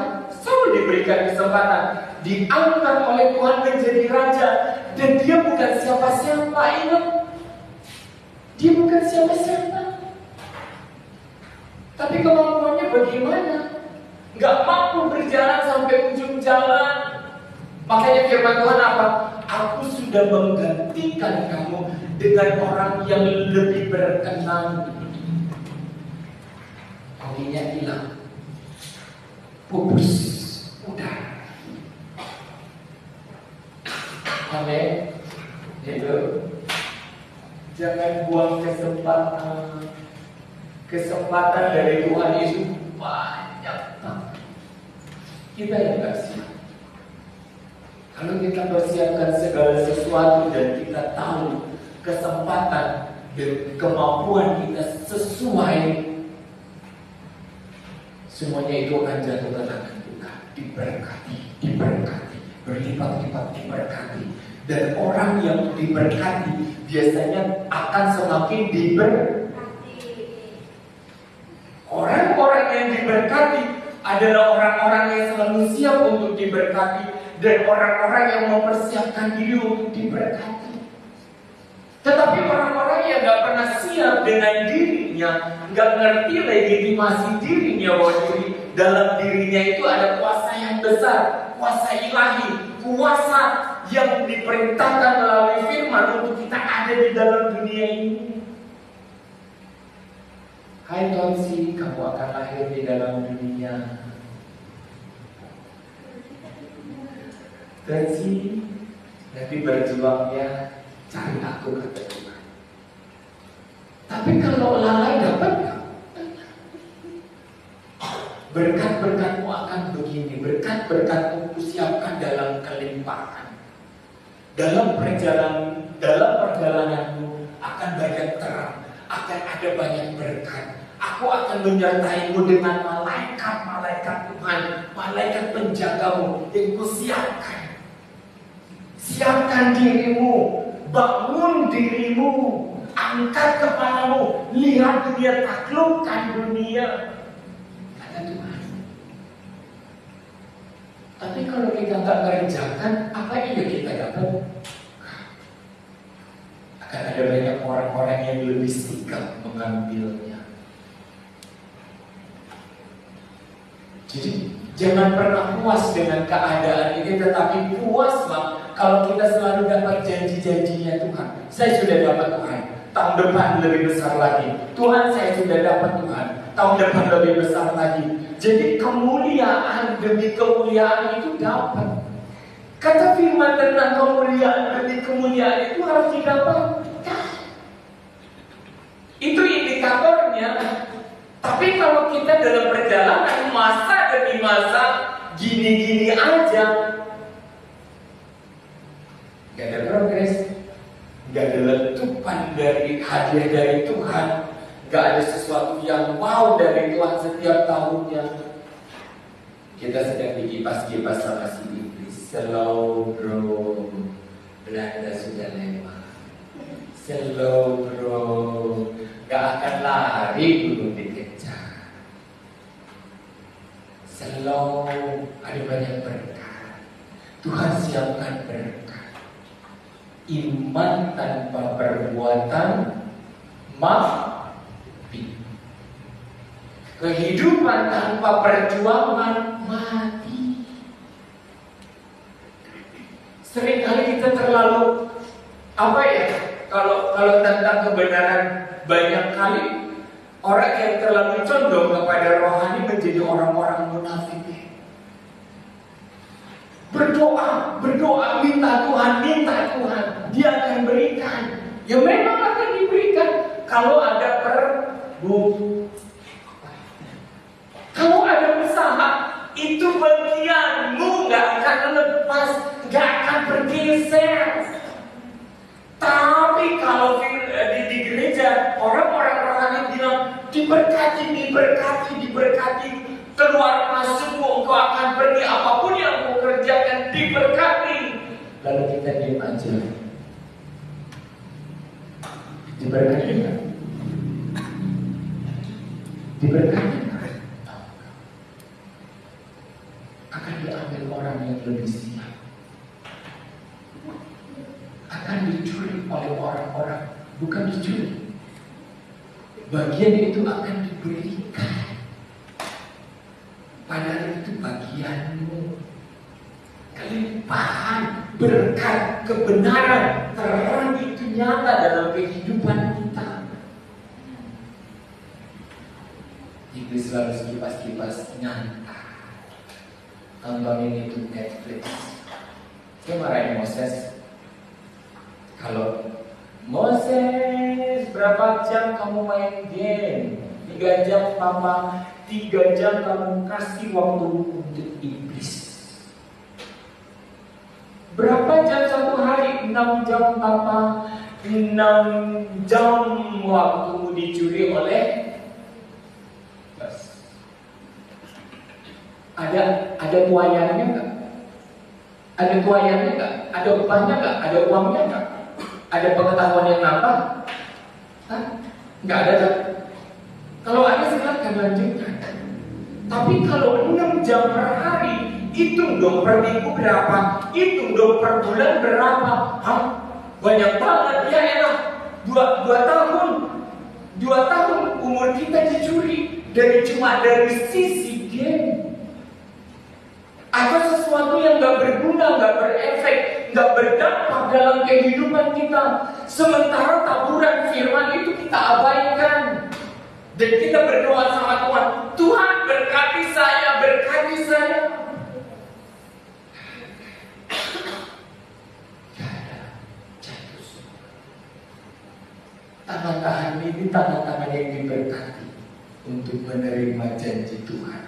diangkat oleh Tuhan menjadi raja, dan dia bukan siapa-siapa. Ingat, dia bukan siapa-siapa. Tapi kemampuannya bagaimana? Gak mampu berjalan sampai ujung jalan. Makanya firman Tuhan apa? Aku sudah menggantikan kamu dengan orang yang lebih berkenan. Hokinya hilang, pupus, udah. Amin. Itu jangan buang kesempatan. Kesempatan dari Tuhan itu banyak banget. Kita yang gak siap. Kalau kita persiapkan segala sesuatu dan kita tahu kesempatan dan kemampuan kita sesuai, semuanya itu akan jatuh ke tangan Tuhan. Diberkati, berlipat-lipat diberkati. Dan orang yang diberkati biasanya akan semakin diberkati. Orang-orang yang diberkati adalah orang-orang yang selalu siap untuk diberkati dan orang-orang yang mempersiapkan diri untuk diberkati. Tetapi orang-orang yang gak pernah siap dengan dirinya, gak ngerti legitimasi dirinya bahwa dalam dirinya itu ada kuasa yang besar, kuasa ilahi, kuasa yang diperintahkan melalui firman untuk kita ada di dalam dunia ini. Hai Tonsi, kamu akan lahir di dalam dunia. Tonsi, nanti berjuang ya, cari aku, kata Tuhan. Tapi kalau lalai dapat gak? Berkat-berkatmu akan begini, berkat-berkatmu kusiapkan dalam kelimpahan. Dalam perjalananmu akan banyak terang, akan ada banyak berkat. Aku akan menyertaimu dengan malaikat-malaikat Tuhan, malaikat penjagamu yang kusiapkan. Siapkan dirimu, bangun dirimu, angkat kepalamu, lihat dunia, taklukkan dunia, kata Tuhan. Tapi kalau kita nggak kerjakan, apa yang kita dapat? Akan ada banyak orang-orang yang lebih sigap mengambilnya. Jadi jangan pernah puas dengan keadaan ini, tetapi puaslah kalau kita selalu dapat janji-janjinya Tuhan. Saya sudah dapat Tuhan, tahun depan lebih besar lagi. Tuhan, saya sudah dapat Tuhan, tahun depan lebih besar lagi. Jadi kemuliaan demi kemuliaan itu dapat. Kata firman tentang kemuliaan demi kemuliaan itu harus didapatkan. Itu indikatornya. Tapi kalau kita dalam perjalanan masa demi masa gini-gini aja, gak ada progres, gak ada letupan dari hadiah dari Tuhan, gak ada sesuatu yang wow dari Tuhan setiap tahunnya. Kita sedang dikipas-kipas sama si iblis. Slow bro, Belanda sudah lewat. Slow bro, gak akan lari gunung dikejar. Slow, ada banyak berkat. Tuhan siapkan berkat. Iman tanpa perbuatan mati. Kehidupan tanpa perjuangan mati. Seringkali kita terlalu kalau tentang kebenaran, banyak kali orang yang terlalu condong kepada rohani menjadi orang-orang munafik. Berdoa, minta Tuhan, Dia akan berikan. Ya memang akan diberikan kalau ada kalau ada usaha, itu bagianmu, gak akan lepas, gak akan bergeser. Tapi kalau di gereja orang-orang rohani bilang diberkati, keluar masukmu, engkau akan pergi, apapun yang engkau kerjakan diberkati. Lalu kita diam aja. Diberkati kan? Diberkati kan? Akan diambil orang yang lebih siap. Akan dicuri oleh orang-orang, bukan dicuri. Bagian itu akan diberikan. Padahal itu bagianmu. Kelimpahan, berkat, kebenaran, terang itu nyata dalam kehidupan kita. Iblis selalu kipas-kipas nyata. Tontonin itu Netflix. Saya marahin Moses. Kalau Moses, berapa jam kamu main game? 3 jam papa, 3 jam kamu kasih waktu untuk iblis. Berapa jam satu hari? 6 jam papa, 6 jam waktumu dicuri oleh bos. Ada tuayannya nggak? Ada tuayannya nggak? Ada upahnya nggak? Ada uangnya nggak? Ada pengetahuan yang nambah? Hah? Nggak ada kan? Kalau ada silakan lanjutkan. Tapi kalau 6 jam per hari, hitung dong per minggu berapa, hitung dong per bulan berapa. Hah? Banyak banget, ya enak. 2 tahun umur kita dicuri dari sisi game atau sesuatu yang gak berguna, gak berefek, gak berdampak dalam kehidupan kita. Sementara taburan firman itu kita abaikan. Dan kita berdoa sama Tuhan, Tuhan berkati saya, berkati saya. Tangan-tangan ini tangan-tangan yang diberkati untuk menerima janji Tuhan.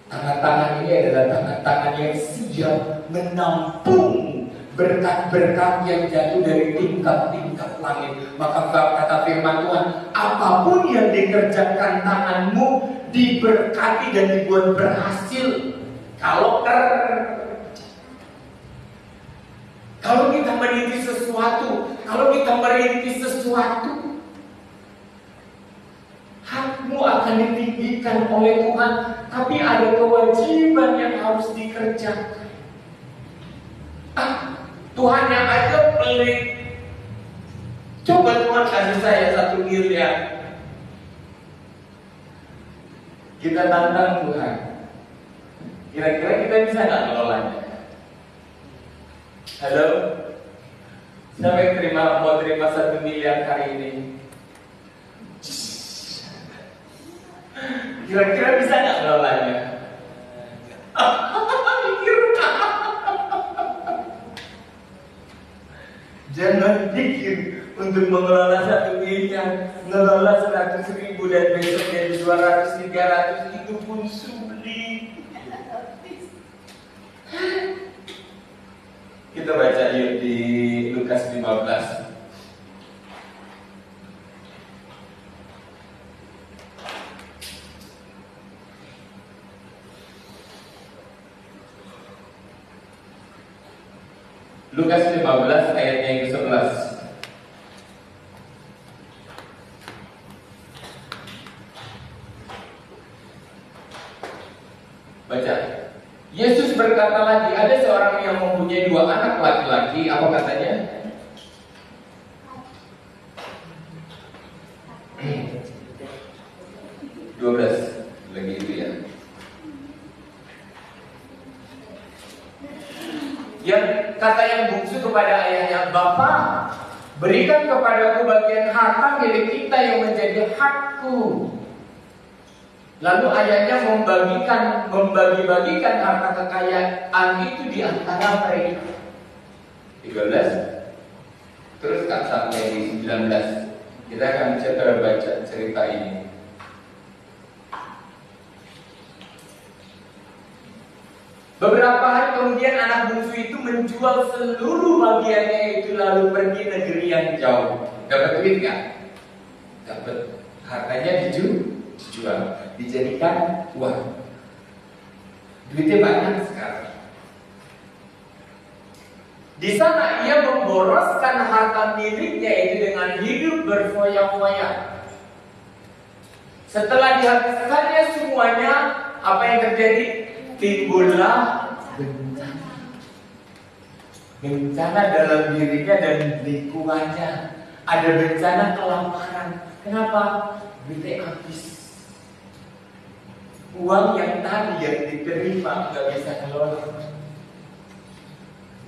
Tangan-tangan ini adalah tangan-tangan yang siap menampung berkat-berkat yang jatuh dari tingkat-tingkat langit. Maka kata firman Tuhan, apapun yang dikerjakan tanganmu diberkati dan dibuat berhasil. Kalau kita merintis sesuatu, hakmu akan ditinggikan oleh Tuhan. Tapi ada kewajiban yang harus dikerjakan. Tuhan yang aja pelit. Coba Tuhan kasih saya 1 miliar. Kita tantang Tuhan. Kira-kira kita bisa nggak ngelolanya? Halo? Siapa yang mau terima 1 miliar hari ini? Kira-kira bisa nggak ngelolanya? Jangan pikir untuk mengelola 1 miliar, mengelola 100.000 dan besok jadi 200, 300 itu pun sulit. Kita baca yuk di Lukas 15. Lukas 15 ayatnya yang ke-11. Baca. Yesus berkata lagi, ada seorang yang mempunyai 2 anak laki-laki. Apa katanya? Lagi itu ya. Yang kata yang bungsu kepada ayahnya, Bapa, berikan kepadaku bagian harta milik kita yang menjadi hakku. Lalu ayahnya membagi-bagikan harta kekayaan itu di antara mereka. 13. Terus sampai di 19. Kita akan coba baca cerita ini. Beberapa hari kemudian anak bungsu itu menjual seluruh bagiannya itu lalu pergi negeri yang jauh. Dapat duit nggak? Dapat. Hartanya dijual, dijadikan uang. Duitnya banyak sekali. Di sana ia memboroskan harta miliknya itu dengan hidup berfoya-foya. Setelah dihabiskannya semuanya, apa yang terjadi? Timbullah bencana dalam dirinya dan lingkungannya. Ada bencana kelaparan. Kenapa? Duitnya habis. Uang yang tadi yang diterima nggak bisa kelola.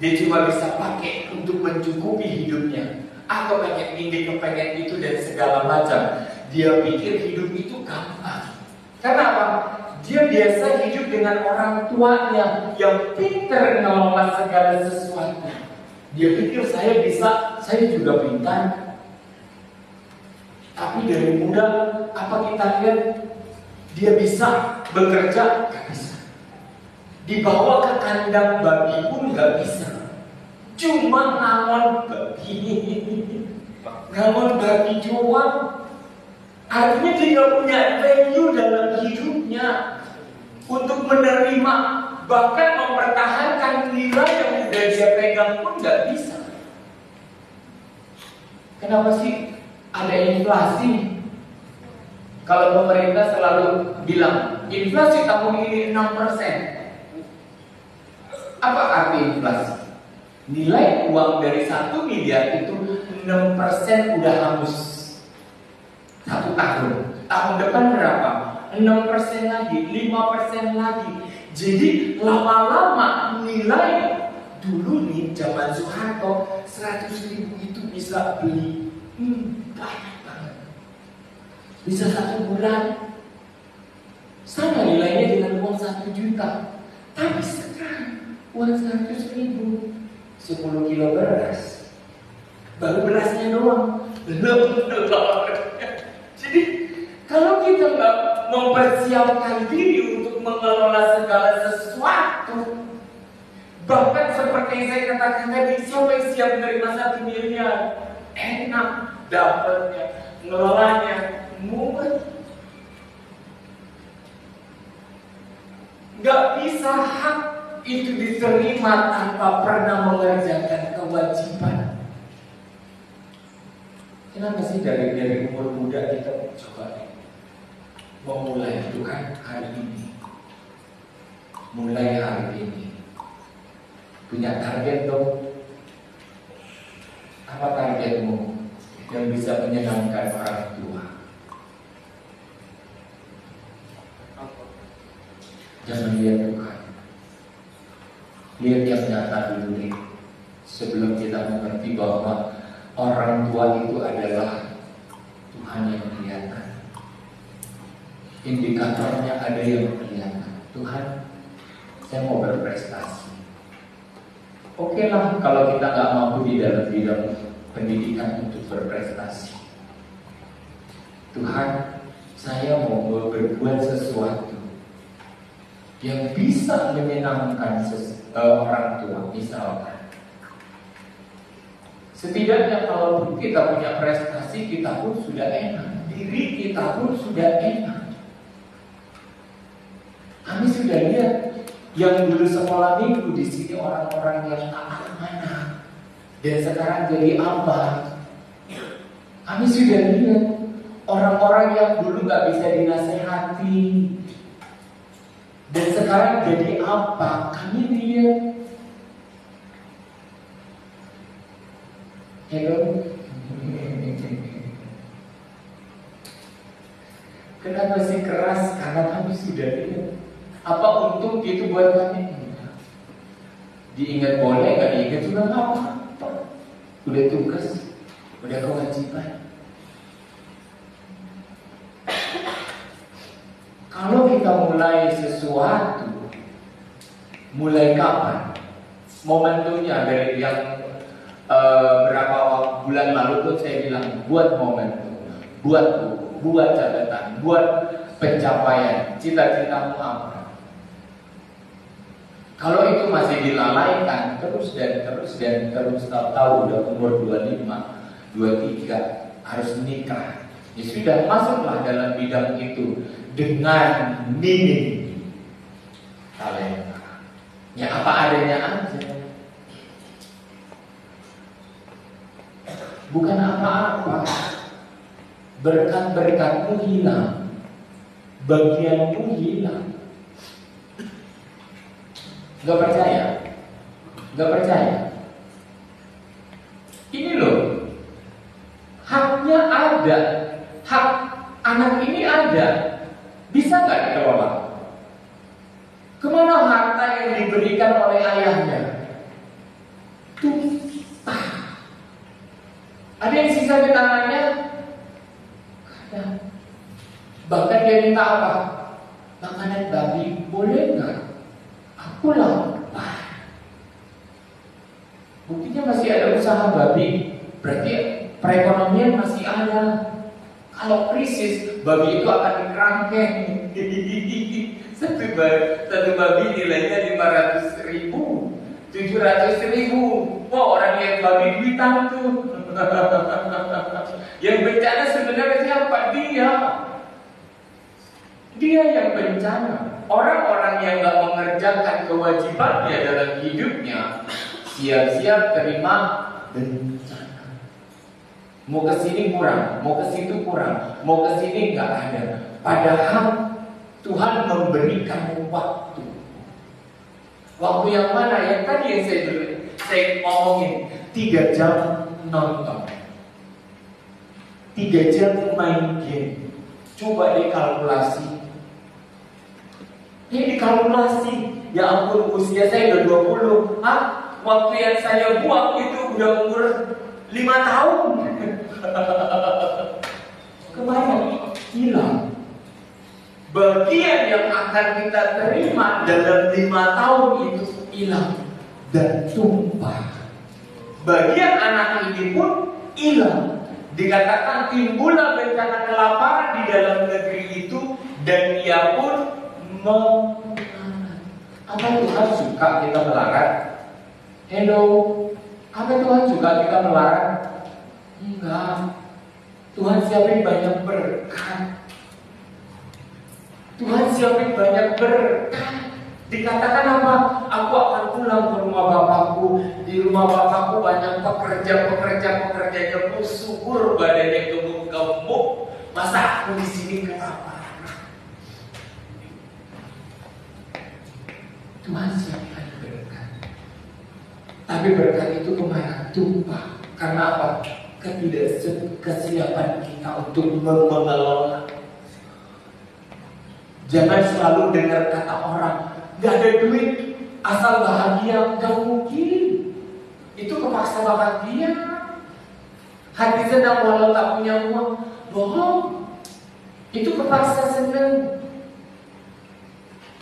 Dia cuma bisa pakai untuk mencukupi hidupnya. Aku pengen ini, kepengen itu dan segala macam. Dia pikir hidup itu gampang. Kenapa? Dia biasa hidup dengan orang tuanya yang pintar ngelola segala sesuatu. Dia pikir saya juga pintar. Tapi dari muda, apa kita lihat? Dia bisa bekerja, gak bisa. Dibawa ke kandang babi pun gak bisa. Cuma ngangon babi doang. Artinya dia gak punya value dalam hidupnya untuk menerima, bahkan mempertahankan nilai yang sudah dia pegang pun gak bisa. Kenapa sih ada inflasi? Kalau pemerintah selalu bilang Inflasi tahun ini 6%. Apa arti inflasi? Nilai uang dari 1 miliar itu 6% udah hangus 1 tahun. Tahun depan berapa? 6% lagi, 5% lagi. Jadi lama-lama nilai dulu nih zaman Soeharto 100.000 itu bisa beli banyak banget. Bisa 1 bulan. Sama nilainya dengan uang 1 juta. Tapi sekarang uang 100.000 10 kilo beras. Baru berasnya doang. Belum. Jadi kalau kita nggak mempersiapkan diri untuk mengelola segala sesuatu, bahkan seperti yang saya katakan tadi, siapa yang siap menerima 1 miliar? Enak dapatnya, ngelolanya mudah. Gak bisa hak itu diterima tanpa pernah mengerjakan kewajiban. Kenapa sih dari umur muda kita coba memulai itu kan hari ini, mulai hari ini punya target dong. Apa targetmu yang bisa menyenangkan orang tua? Jangan lihat Tuhan, lihat yang nyata dulu nih. Sebelum kita mengerti bahwa orang tua itu adalah Tuhan yang kelihatan, indikatornya ada yang kelihatan. Tuhan, saya mau berprestasi. Oke lah kalau kita nggak mampu di dalam bidang pendidikan untuk berprestasi. Tuhan, saya mau berbuat sesuatu yang bisa menyenangkan orang tua, misalkan. Setidaknya kalau kita punya prestasi, kita pun sudah enak. Diri kita pun sudah enak. Kami sudah lihat yang dulu sekolah minggu di sini orang-orang yang anak mana, dan sekarang jadi apa? Kami sudah lihat orang-orang yang dulu nggak bisa dinasehati, dan sekarang jadi apa? Kami lihat. Hello. Kenapa sih keras? Karena kami sudah lihat. Apa untung itu buat kami? Diingat boleh, nggak diingat juga nggak apa-apa. Udah tugas, udah kewajiban. Kalau kita mulai sesuatu, mulai kapan? Momentumnya dari yang berapa bulan lalu tuh saya bilang buat momentum, buat buku, buat catatan, buat pencapaian, cita-citamu apa? Kalau itu masih dilalaikan terus tahu udah umur 25, 23 harus nikah. Ya sudah, masuklah dalam bidang itu dengan minim talenta. Ya apa adanya aja. Bukan apa-apa. Berkat-berkatmu hilang, bagianmu hilang. Gak percaya? Gak percaya? Ini loh, haknya ada, hak anak ini ada, bisa gak dikelola? Kemana harta yang diberikan oleh ayahnya? Tumpah. Ada yang sisa di tangannya? Ada. Bahkan dia minta apa? Makanan babi, boleh gak? Aku lapar. Buktinya masih ada usaha babi, berarti perekonomian masih ada. Kalau krisis, babi itu akan dikerangkeng. Satu babi nilainya 500.000, 700.000. Wah, orang lihat babi duitan tuh. Yang bencana sebenarnya siapa? Dia yang bencana. Orang-orang yang gak mengerjakan kewajibannya dalam hidupnya, siap-siap terima bencana. Mau ke sini kurang, mau ke situ kurang, mau ke sini nggak ada. Padahal Tuhan memberikan waktu. Waktu yang mana? Yang tadi yang saya ngomongin, 3 jam nonton, 3 jam main game. Coba dikalkulasi. Ini dikalkulasi. Ya ampun, usia saya udah 20. Waktu yang saya buang itu udah umur 5 tahun. Kemana? Hilang. Bagian yang akan kita terima dalam 5 tahun itu hilang dan tumpah. Bagian anak ini pun hilang. Dikatakan timbullah bencana kelaparan di dalam negeri itu, dan ia pun melarat. Apa Tuhan suka kita melarat? Hello, apa Tuhan suka kita melarat? Enggak. Tuhan siapin banyak berkat. Tuhan siapin banyak berkat. Dikatakan apa? Aku akan pulang ke rumah Bapakku. Di rumah Bapakku banyak pekerja yang subur, badannya gemuk-gemuk. Masa aku di sini kelaparan? Tuhan siapkan berkat. Tapi berkat itu kemana? Tumpah. Karena apa? Kesiapan kita untuk mengelola. Jangan selalu dengar kata orang, gak ada duit, asal bahagia. Gak mungkin. Itu kepaksa bahagia. Hati senang walau tak punya uang. Bohong. Itu kepaksa senang.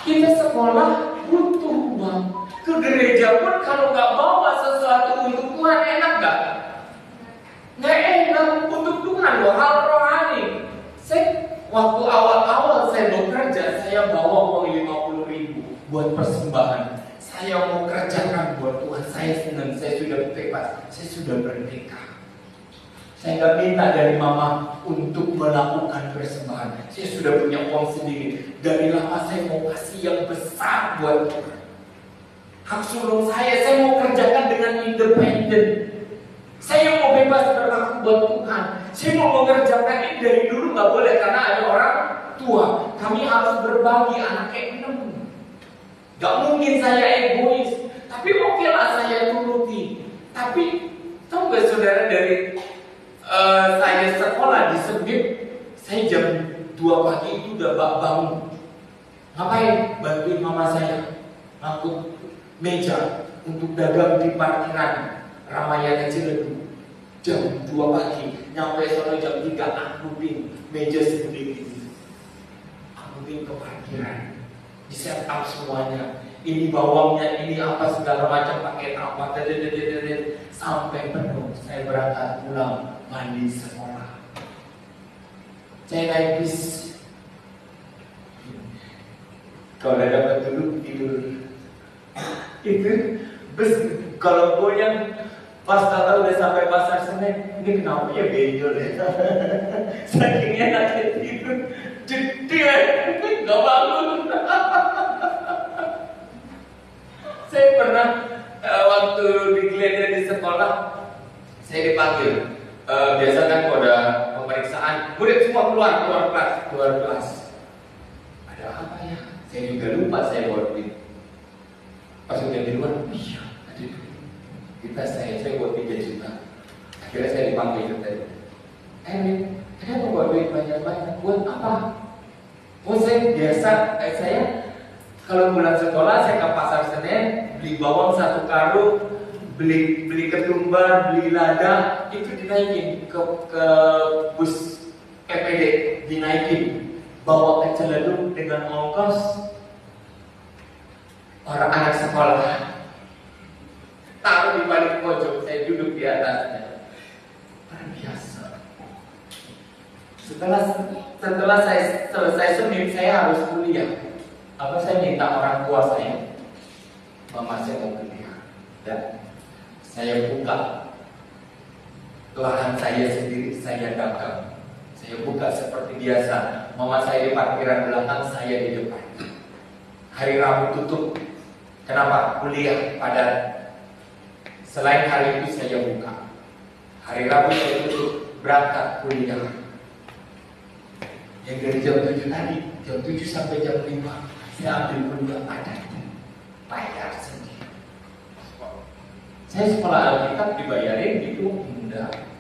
Kita sekolah butuh uang. Ke gereja pun kalau gak bawa sesuatu untuk Tuhan, enak gak? Gak enak. Untuk Tuhan loh, hal rohani. Waktu awal-awal saya bekerja, saya bawa uang 50.000 buat persembahan. Saya mau kerjakan buat Tuhan. Saya senang, saya sudah bebas, saya sudah merdeka. Saya nggak minta dari mama untuk melakukan persembahan. Saya sudah punya uang sendiri. Dari lama saya mau kasih yang besar buat Tuhan. Hak sulung saya mau kerjakan dengan independen. Saya mau bebas berlaku buat Tuhan. Saya mau mengerjakan ini dari dulu, nggak boleh karena ada orang tua. Kami harus berbagi, anaknya 6. Gak mungkin saya egois. Tapi oke lah saya turuti. Tapi tahu gak saudara, dari saya sekolah di Sebit, saya jam 2 pagi itu udah bangun. Ngapain? Bantuin mama saya ngangkut meja untuk dagang di parkiran Ramayana Ciledug. Jam 2 pagi, nyampe sono jam 3, angkutin meja segede ini, angkutin ke parkiran, di set up semuanya. Ini bawangnya, ini apa segala macam, pakai apa, sampai penuh. Saya berangkat pulang, mandi sekolah. Saya naik bis. Kalau udah dapat dulu tidur. Itu bus kalau goyang. Pas kata udah sampai Pasar Senen, ini kenapa ya benjol ya? Saking enaknya tidur, jedar, nggak bangun. Saya pernah waktu digeledah di sekolah, saya dipanggil. Biasa kan kalau ada pemeriksaan, murid semua keluar kelas. Ada apa ya? Saya juga lupa saya bawa duit. Pas udah di luar, iya. Kita saya buat 3 juta. Akhirnya saya dipanggil tadi. Kenapa buat duit banyak-banyak? Buat apa? Saya biasa, saya kalau pulang sekolah saya ke Pasar Senen, beli bawang 1 karung, beli ketumbar, beli lada, itu dinaikin ke bus PPD, dinaikin, bawa ke Ciledug dengan ongkos orang anak sekolah. Taruh di balik pojok, saya duduk di atasnya. Luar biasa. Setelah saya selesai Senin, saya harus kuliah. Apa saya minta orang tua saya, mama saya mau kuliah, dan saya buka lahan saya sendiri, saya dagang. Saya buka seperti biasa. Mama saya di parkiran belakang, saya di depan. Hari Rabu tutup. Kenapa? Kuliah padat. Selain hari itu saya buka. Hari Rabu saya tutup, berangkat kuliah. Yang dari jam 7 tadi, Jam 7 sampai jam 5 saya ambil kuliah ada, bayar sendiri. Saya sekolah Alkitab dibayarin gitu, enggak.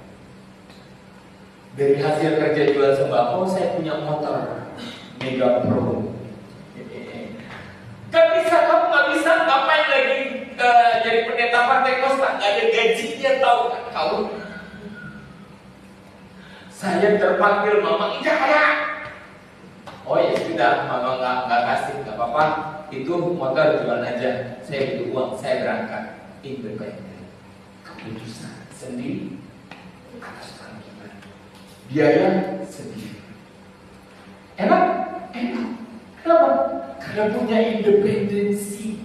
Dari hasil kerja jual sembako saya punya motor Mega Pro. Gak bisa, kamu gak bisa ngapain lagi jadi pendeta partai Kosta, gak ada gajinya, tahu kan kau? Saya terpanggil mama, enggak ada. Oh ya sudah, mama nggak kasih, nggak apa-apa. Itu motor jual aja. Saya butuh uang, saya berangkat. Independen, keputusan sendiri atas tanggungan, biaya sendiri. Enak, enak. Kenapa? Karena punya independensi.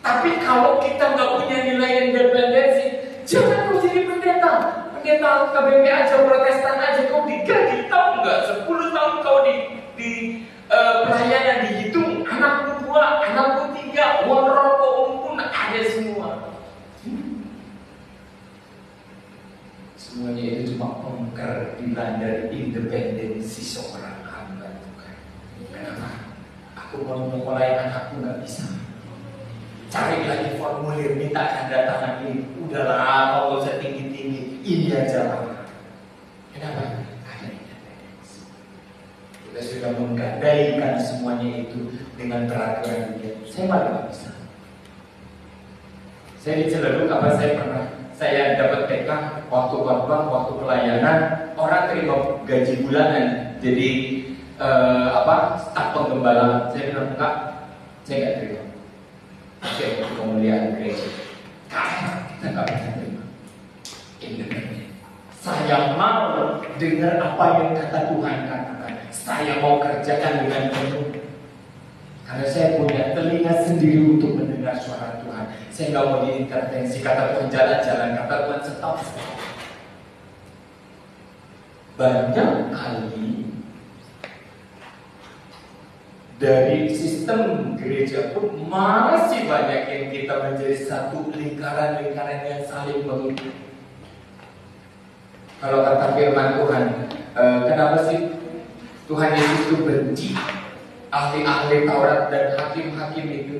Tapi kalau kita nggak punya nilai independensi, jangan kau jadi pendeta. Pendeta KBP aja, Protestan aja, kau digaji, tahu nggak? 10 tahun kau di pelayanan dihitung, anakku 2, anakku 3, uang rokok pun ada semua. Semuanya itu cuma pengkerdilan dari independensi seorang hamba Tuhan. Kenapa? Aku mau memulai anakku nggak bisa. Cari lagi formulir, minta tanda tangan ini. Udahlah, kalau usah tinggi-tinggi, ini aja lah. Kenapa? Ada independensi. Kita sudah menggadaikan semuanya itu dengan peraturan dia. Saya malah nggak bisa. Saya di Ciledug, saya dapat TK waktu khotbah, waktu pelayanan, orang terima gaji bulanan. Jadi staf penggembala. Saya bilang enggak, saya nggak terima. Oke, kemuliaan gereja. Karena kita nggak bisa terima. Independen. Saya mau dengar apa yang kata Tuhan katakan. Saya mau kerjakan dengan penuh. Karena saya punya telinga sendiri untuk mendengar suara Tuhan. Saya nggak mau diintervensi. Kata Tuhan jalan-jalan, kata Tuhan stop. Banyak kali dari sistem gereja pun masih banyak yang kita menjadi satu lingkaran-lingkaran yang saling mengikuti. Kalau kata firman Tuhan, kenapa sih Tuhan Yesus itu benci ahli-ahli Taurat dan hakim-hakim itu?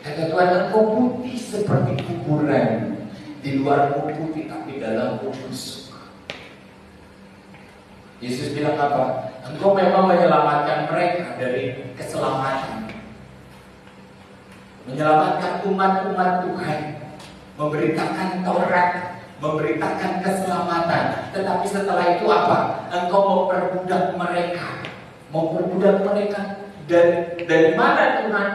Kata Tuhan, engkau putih seperti kuburan, di luarmu putih tapi dalammu busuk. Yesus bilang apa? Engkau memang menyelamatkan mereka dari keselamatan, menyelamatkan umat-umat Tuhan, memberitakan Taurat, memberitakan keselamatan. Tetapi setelah itu apa? Engkau memperbudak mereka. Memperbudak mereka dari mana Tuhan?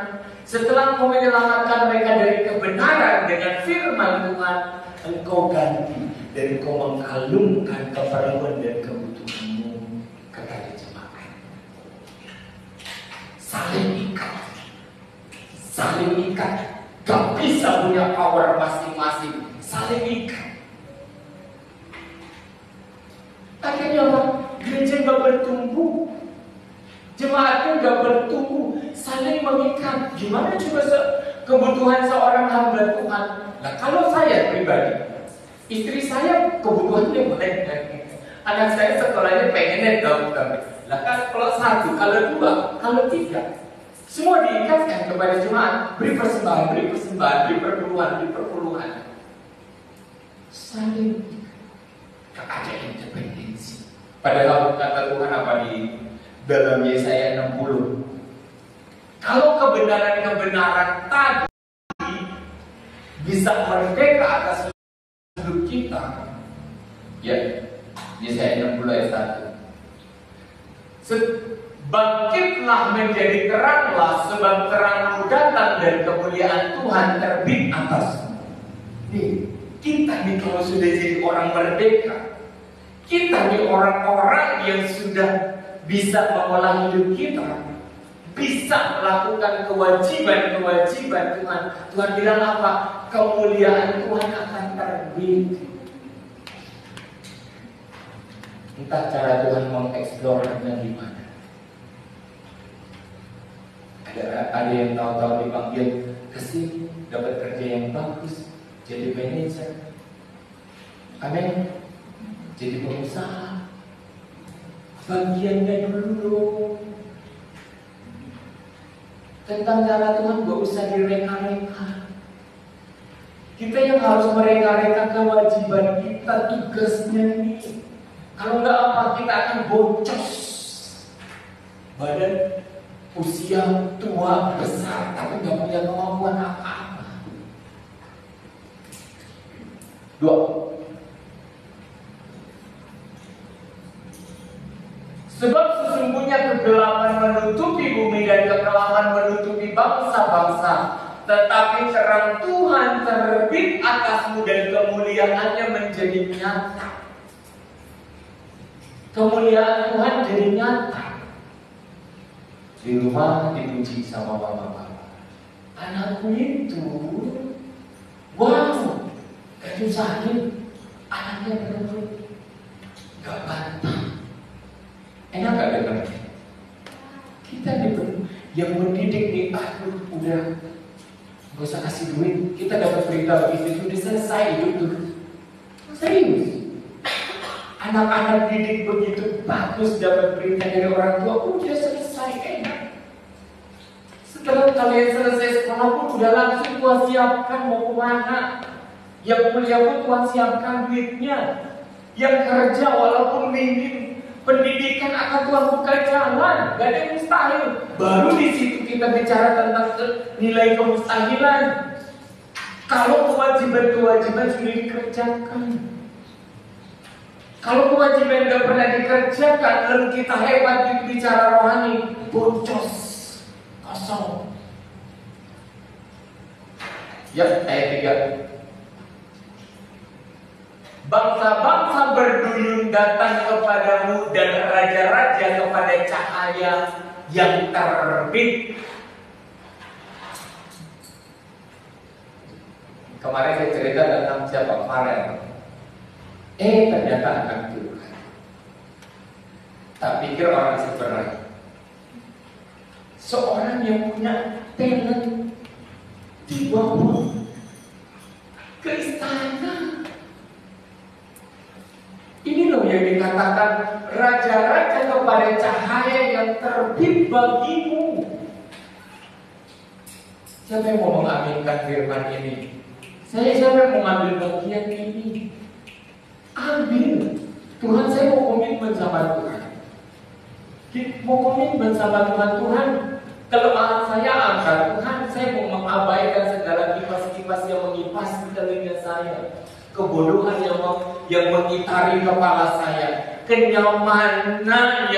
Setelah engkau menyelamatkan mereka dari kebenaran dengan firman Tuhan, engkau ganti dan engkau mengkalungkan keperluan dan kebutuhanmu kepada jemaat. Saling ikat, gak bisa punya power masing-masing. Saling ikat. Akhirnya apa? Gereja gak bertumbuh, jemaatnya gak bertumbuh, saling mengikat. Gimana coba kebutuhan seorang hamba Tuhan? Nah kalau saya pribadi, istri saya kebutuhannya boleh, anak saya sekolahnya pengennya dokter. Nah kalau 1, kalau 2, kalau 3, semua diikatkan kepada jemaat. Beri persembahan, beri perpuluhan. Saling ikat. Ada independensi. Padahal kata Tuhan apa di dalam Yesaya 60? Kalau kebenaran-kebenaran tadi bisa merdeka atas hidup kita, ya, Yesaya 60 ayat 1. Bangkitlah menjadi teranglah, sebab terangmu datang dan kemuliaan Tuhan terbit atasmu. Nih, kita nih kalau sudah jadi orang merdeka, kita nih orang-orang yang sudah bisa mengolah hidup kita, bisa melakukan kewajiban Tuhan. Tuhan bilang apa? Kemuliaan Tuhan akan terbit. Entah cara Tuhan mengeksplorasinya gimana. Ada yang tahu-tahu dipanggil ke sini, dapat kerja yang bagus, jadi manajer. Amin. Jadi pengusaha. Bagiannya dulu dong. Tentang cara Tuhan gak usah direka-reka. Kita yang harus mereka-reka kewajiban kita, tugasnya nih. Kalau nggak apa, kita akan boncos. Badan usia tua, besar, tapi nggak punya kemampuan apa-apa. 2. Sebab sesungguhnya kegelapan menutupi bumi dan kekelaman menutupi bangsa-bangsa. Tetapi terang Tuhan terbit atasmu dan kemuliaannya menjadi nyata. Kemuliaan Tuhan jadi nyata. Di rumah dipuji sama mama papa. Anakku itu, wow, gak nyusahin. Anaknya benar-benar gak bantah. Enak gak dengar? Kita yang mendidik nih, aduh udah gak usah kasih duit. Kita dapat berita begitu, udah selesai hidup tuh. Serius. Anak-anak didik begitu bagus dapat berita dari orang tua, udah selesai, enak. Setelah kalian selesai sekolah pun udah langsung Tuhan siapkan mau kemana. Yang kuliah pun Tuhan siapkan duitnya. Yang kerja walaupun minim, pendidikan akan Tuhan buka jalan, gak ada yang mustahil. Baru di situ kita bicara tentang nilai kemustahilan. Kalau kewajiban-kewajiban sudah dikerjakan. Kalau kewajiban gak pernah dikerjakan, lalu kita hebat bicara rohani, boncos, kosong. Ya, ayat 3. Bangsa-bangsa berduyun datang kepadamu dan raja-raja kepada cahaya yang terbit. Kemarin saya cerita tentang siapa? Farel. Ternyata anak Tuhan. Tak pikir orang sebenarnya. Seorang yang punya talent dibawa ke istana. Ini loh yang dikatakan raja-raja kepada cahaya yang terbit bagimu. Siapa yang mau mengaminkan firman ini? Siapa yang mau ambil bagian ini? Ambil. Tuhan, saya mau komitmen sama Tuhan. Mau komitmen sama Tuhan. Kelemahan saya angkat. Tuhan, saya mau mengabaikan segala kipas-kipas yang mengipas di telinga saya. Kebodohan yang mengitari kepala saya. Kenyamanan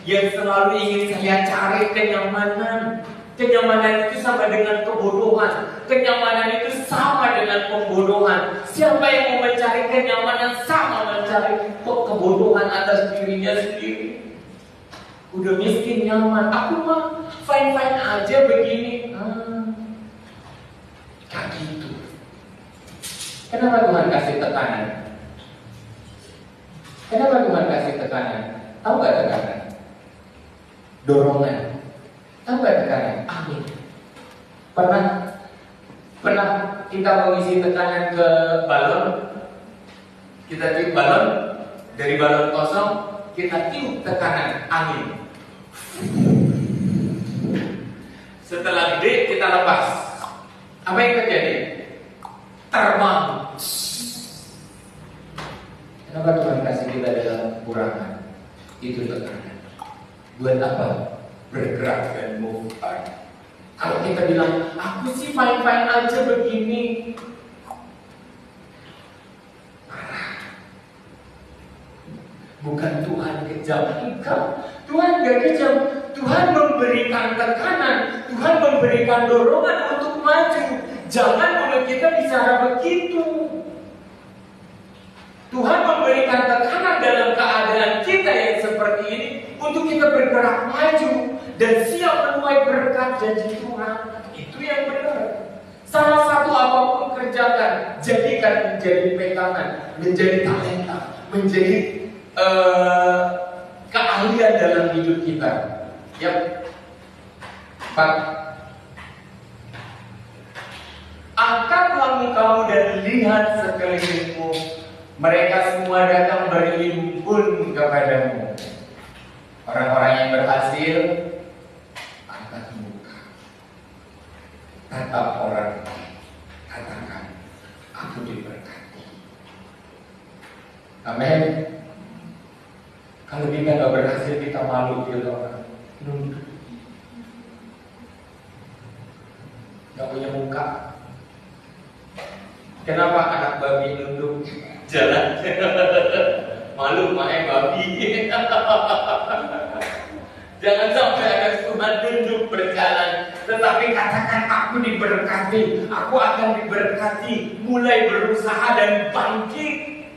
yang selalu ingin saya cari. Kenyamanan itu sama dengan kebodohan. Kenyamanan itu sama dengan pembodohan. Siapa yang mau mencari kenyamanan sama mencari kebodohan atas dirinya sendiri. Udah miskin nyaman, aku mah fine-fine aja begini. Kayak gitu. Kenapa Tuhan kasih tekanan? Kenapa Tuhan kasih tekanan? Tahu gak tekanan? Dorongan. Tahu gak tekanan? Amin. Pernah kita mengisi tekanan ke balon. Kita tiup balon. Dari balon kosong kita tiup tekanan angin. Setelah gede kita lepas. Apa yang terjadi? Terbang. Kenapa Tuhan kasih kita dalam kekurangan? Itu tekanan. Buat apa? Bergerak dan move on. Kalau kita bilang, aku sih fine-fine aja begini, marah. Bukan Tuhan kejam, enggak. Tuhan gak kejam. Tuhan memberikan tekanan. Tuhan memberikan dorongan untuk maju. Jangan mulut kita bicara begitu. Tuhan memberikan tekanan dalam keadaan kita yang seperti ini untuk kita bergerak maju dan siap menuai berkat janji Tuhan. Itu yang benar. Salah satu apapun kerjakan, jadikan menjadi pegangan, menjadi talenta, menjadi keahlian dalam hidup kita. Yap. 4. Angkatlah mukamu dan lihat sekelilingmu. Mereka semua datang berhimpun kepadamu. Orang-orang yang berhasil, angkat muka. tatap orang, katakan, aku diberkati. Amin. Kalau kita nggak berhasil, kita malu dia orang. Nggak punya muka. Kenapa anak babi nunduk jalan? Malu mae babi. Jangan sampai anak Tuhan nunduk berjalan, tetapi katakan aku diberkati, aku akan diberkati, mulai berusaha dan bangkit.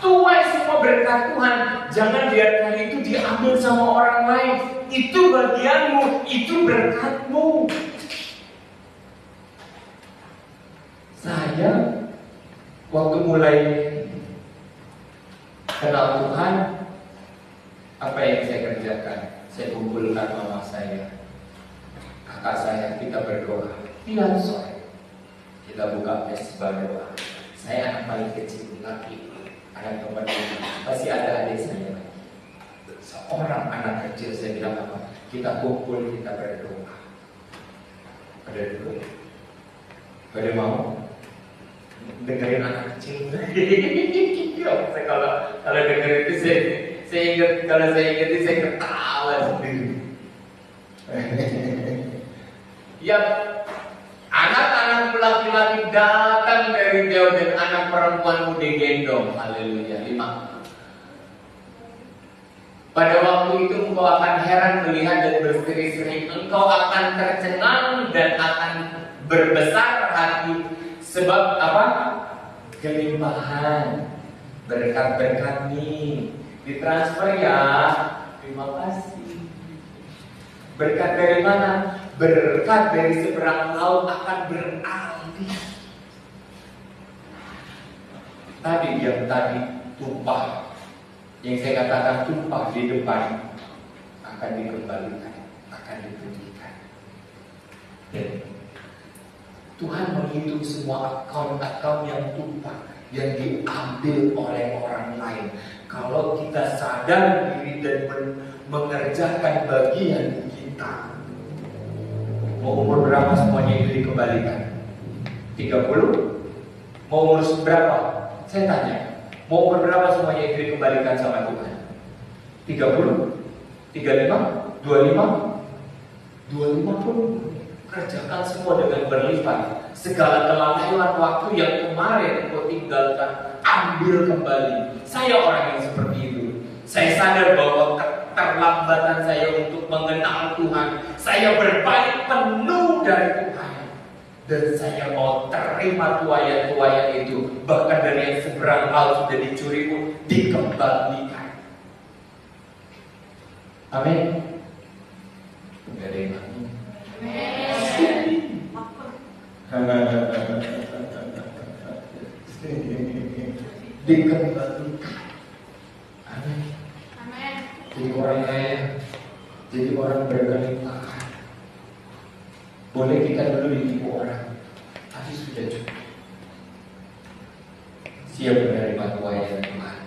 Tuai semua berkat Tuhan. Jangan biarkan itu diambil sama orang lain. Itu bagianmu, itu berkatmu. Saya waktu mulai kenal Tuhan, apa yang saya kerjakan? Saya kumpulkan mama saya, kakak saya, kita berdoa. Tiap sore kita buka festival doa. Saya anak paling kecil lagi, anak nomor 5. Masih ada adik saya lagi. Seorang anak kecil, saya bilang apa? Kita kumpul, kita berdoa. Pada dulu, pada mau dengerin anak kecil. Kalau dengerin itu saya ingat, kalau saya ingat itu saya ketawa sendiri. Ya, anak-anak laki-laki datang dari jauh dan anak perempuanmu digendong. Haleluya. 5. Pada waktu itu engkau akan heran melihat dan berseri-seri. Engkau akan tercengang dan akan berbesar hati. Sebab apa? Kelimpahan berkat-berkat nih ditransfer ya. Terima kasih. Berkat dari mana? Berkat dari seberang laut akan beralih. Tadi yang tadi tumpah, yang saya katakan tumpah di depan, akan dikembalikan, akan dipulihkan. Tuhan menghitung semua akun-akun yang tumpah, yang diambil oleh orang lain. Kalau kita sadar diri dan mengerjakan bagian kita, mau umur berapa semuanya itu dikembalikan? 30? Mau umur berapa? Saya tanya, mau umur berapa semuanya itu dikembalikan sama Tuhan? 30? 35? 25? 25 pun kerjakan semua dengan berlipat. Segala kelalaian waktu yang kemarin engkau tinggalkan, ambil kembali. Saya orang yang seperti itu. Saya sadar bahwa keterlambatan saya untuk mengenal Tuhan, saya berbalik penuh dari Tuhan. Dan saya mau terima tuayan-tuayan itu. Bahkan dari yang seberang laut sudah dicuri pun dikembalikan. Amin. Enggak ada yang amin. Dikembalikan. Amin. Jadi orang kaya, jadi orang berkelimpahan. Boleh kita dulu ditipu orang, tapi sudah cukup. Siap menerima tuayan Tuhan.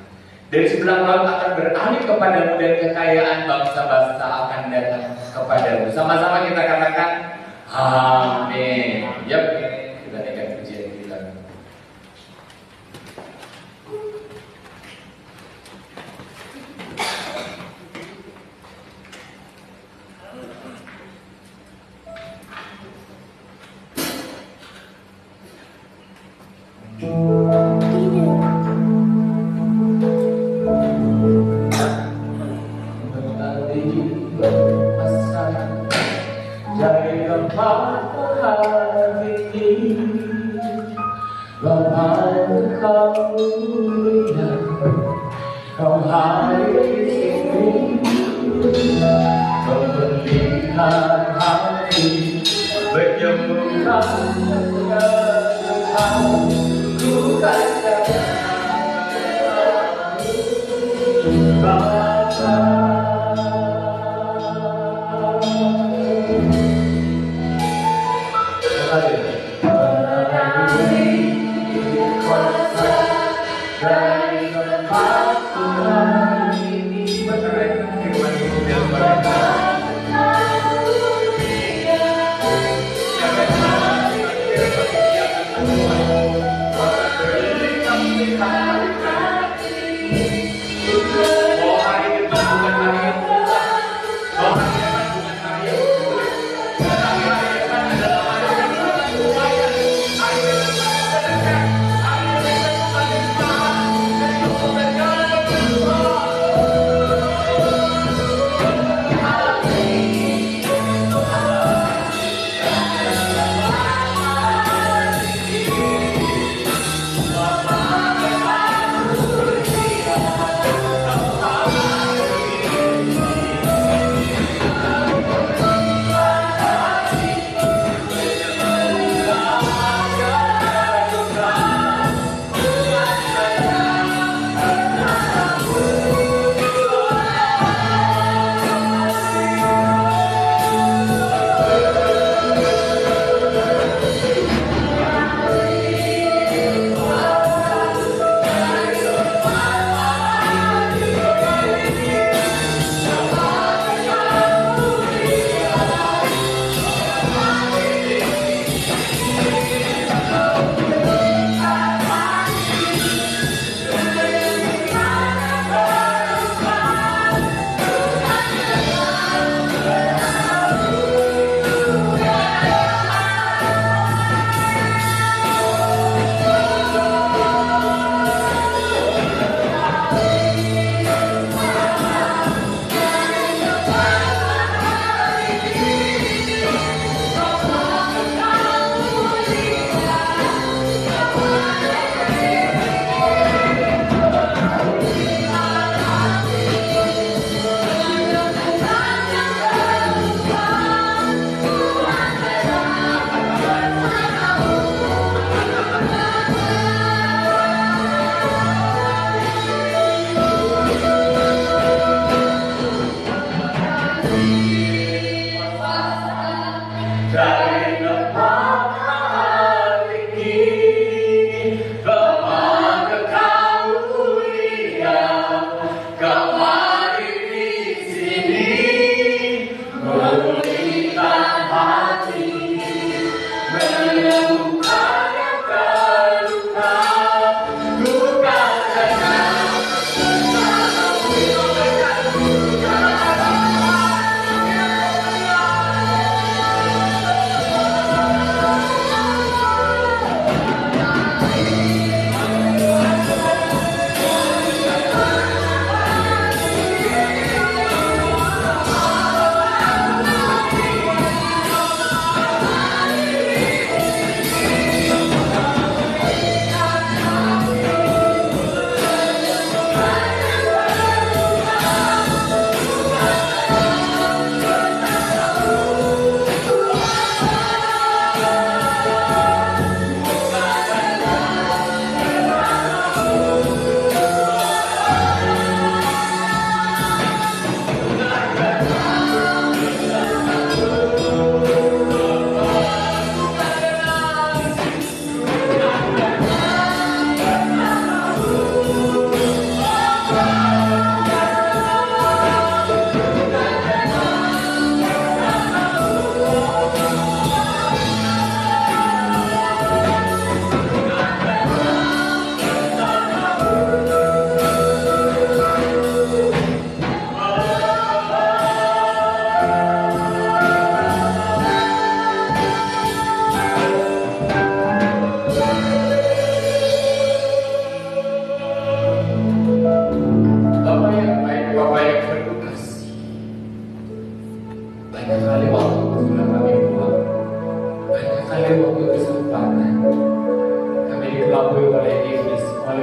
Dari sebelah laut akan beralih kepadamu dan kekayaan bangsa-bangsa akan datang kepadamu. Sama-sama kita katakan amin. Yap, kita naikkan pujian kita.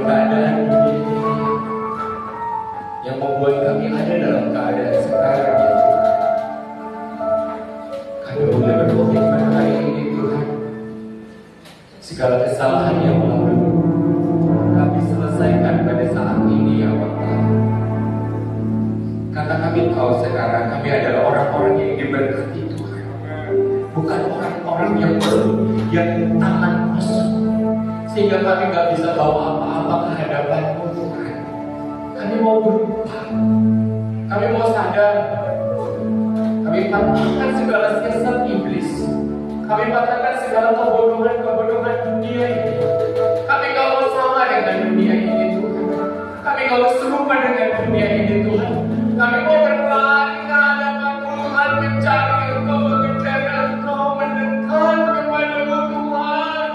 keadaan dunia ini yang membuat kami ada dalam keadaan sekarang ya Tuhan. Kami boleh berkomitmen hari ini Tuhan, segala kesalahan yang lalu kami selesaikan pada saat ini ya Bapa. Karena kami tahu sekarang kami adalah orang-orang yang diberkati Tuhan, bukan orang-orang yang tangan kosong, sehingga kami gak bisa bawa apa-apa ke hadapan-Mu Tuhan. Kami mau berubah, kami mau sadar, kami patahkan segala siasat iblis, kami patahkan segala kebodohan dunia ini. Kami gak mau sama dengan dunia ini Tuhan, kami gak mau serupa dengan dunia ini Tuhan. Kami mau berlari ke hadapan Tuhan, mencari Engkau, mengejar Engkau, mendekat kepada-Mu Tuhan,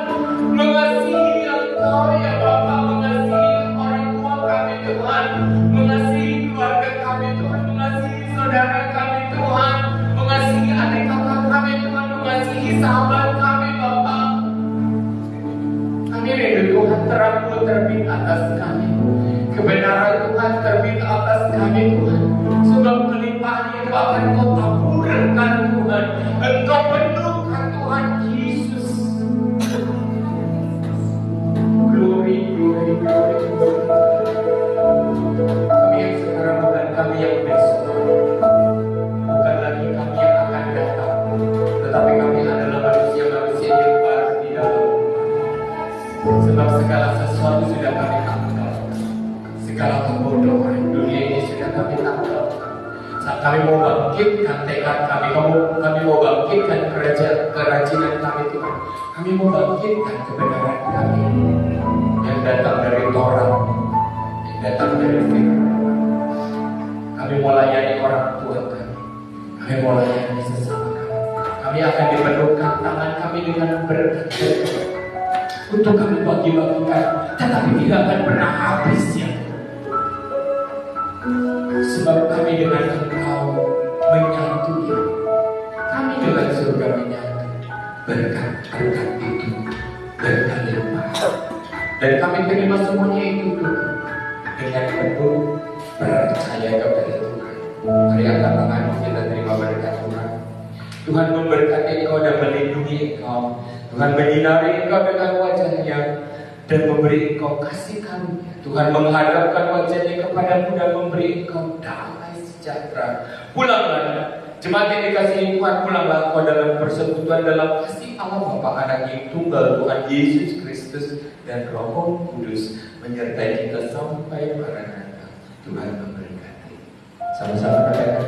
mengasihi Engkau ya Bapa, mengasihi orang tua kami Tuhan, mengasihi keluarga kami Tuhan, mengasihi saudara kami Tuhan, mengasihi adik kakak kami Tuhan, mengasihi sahabat kami Bapa. Kami rindu Tuhan, terang-Mu terbit atas kami, kebenaran Tuhan terbit atas kami Tuhan. Sebab kelimpahan itu akan Kau taburkan Tuhan, Engkau penuhkan Tuhan Yesus. Glory, glory, glory, glory. Kami yang sekarang bukan kami yang besok, bukan lagi kami yang akan datang, tetapi kami adalah manusia-manusia yang baru di dalam. Sebab segala sesuatu sudah kami tangkap, segala kebodohan dunia ini sudah kami tangkap. Saat kami mau bangkitkan tekad kami, kami mau bangkitkan kerajinan kami Tuhan, kami mau bangkitkan kebenaran kami yang datang dari Torah, yang datang dari firman. Kami mau layani orang tua kami mau layani sesama kami akan dipenuhkan tangan kami dengan berkat untuk kami bagi-bagikan, tetapi tidak akan pernah habis ya. Sebab kami dengan Engkau menyatu ya. Kami dengan surga menyatu. Berkat-berkat itu berlimpah. Dan kami terima semuanya itu dengan penuh percaya kepada Tuhan. Mari angkat tanganmu, kita terima berkat Tuhan. Tuhan memberkati Engkau dan melindungi Engkau. Tuhan menyinari Engkau dengan wajah-Nya dan memberi Engkau kasih karunia. Tuhan menghadapkan wajah-Nya kepadamu dan memberi Engkau damai sejahtera. Pulanglah, jemaat yang dikasihi Tuhan, pulanglah Engkau dalam persekutuan dalam kasih Allah Bapa, Anak yang tunggal, Tuhan Yesus Kristus dan Roh Kudus menyertai kita sampai maranatha. Tuhan memberkati. Sama-sama katakan.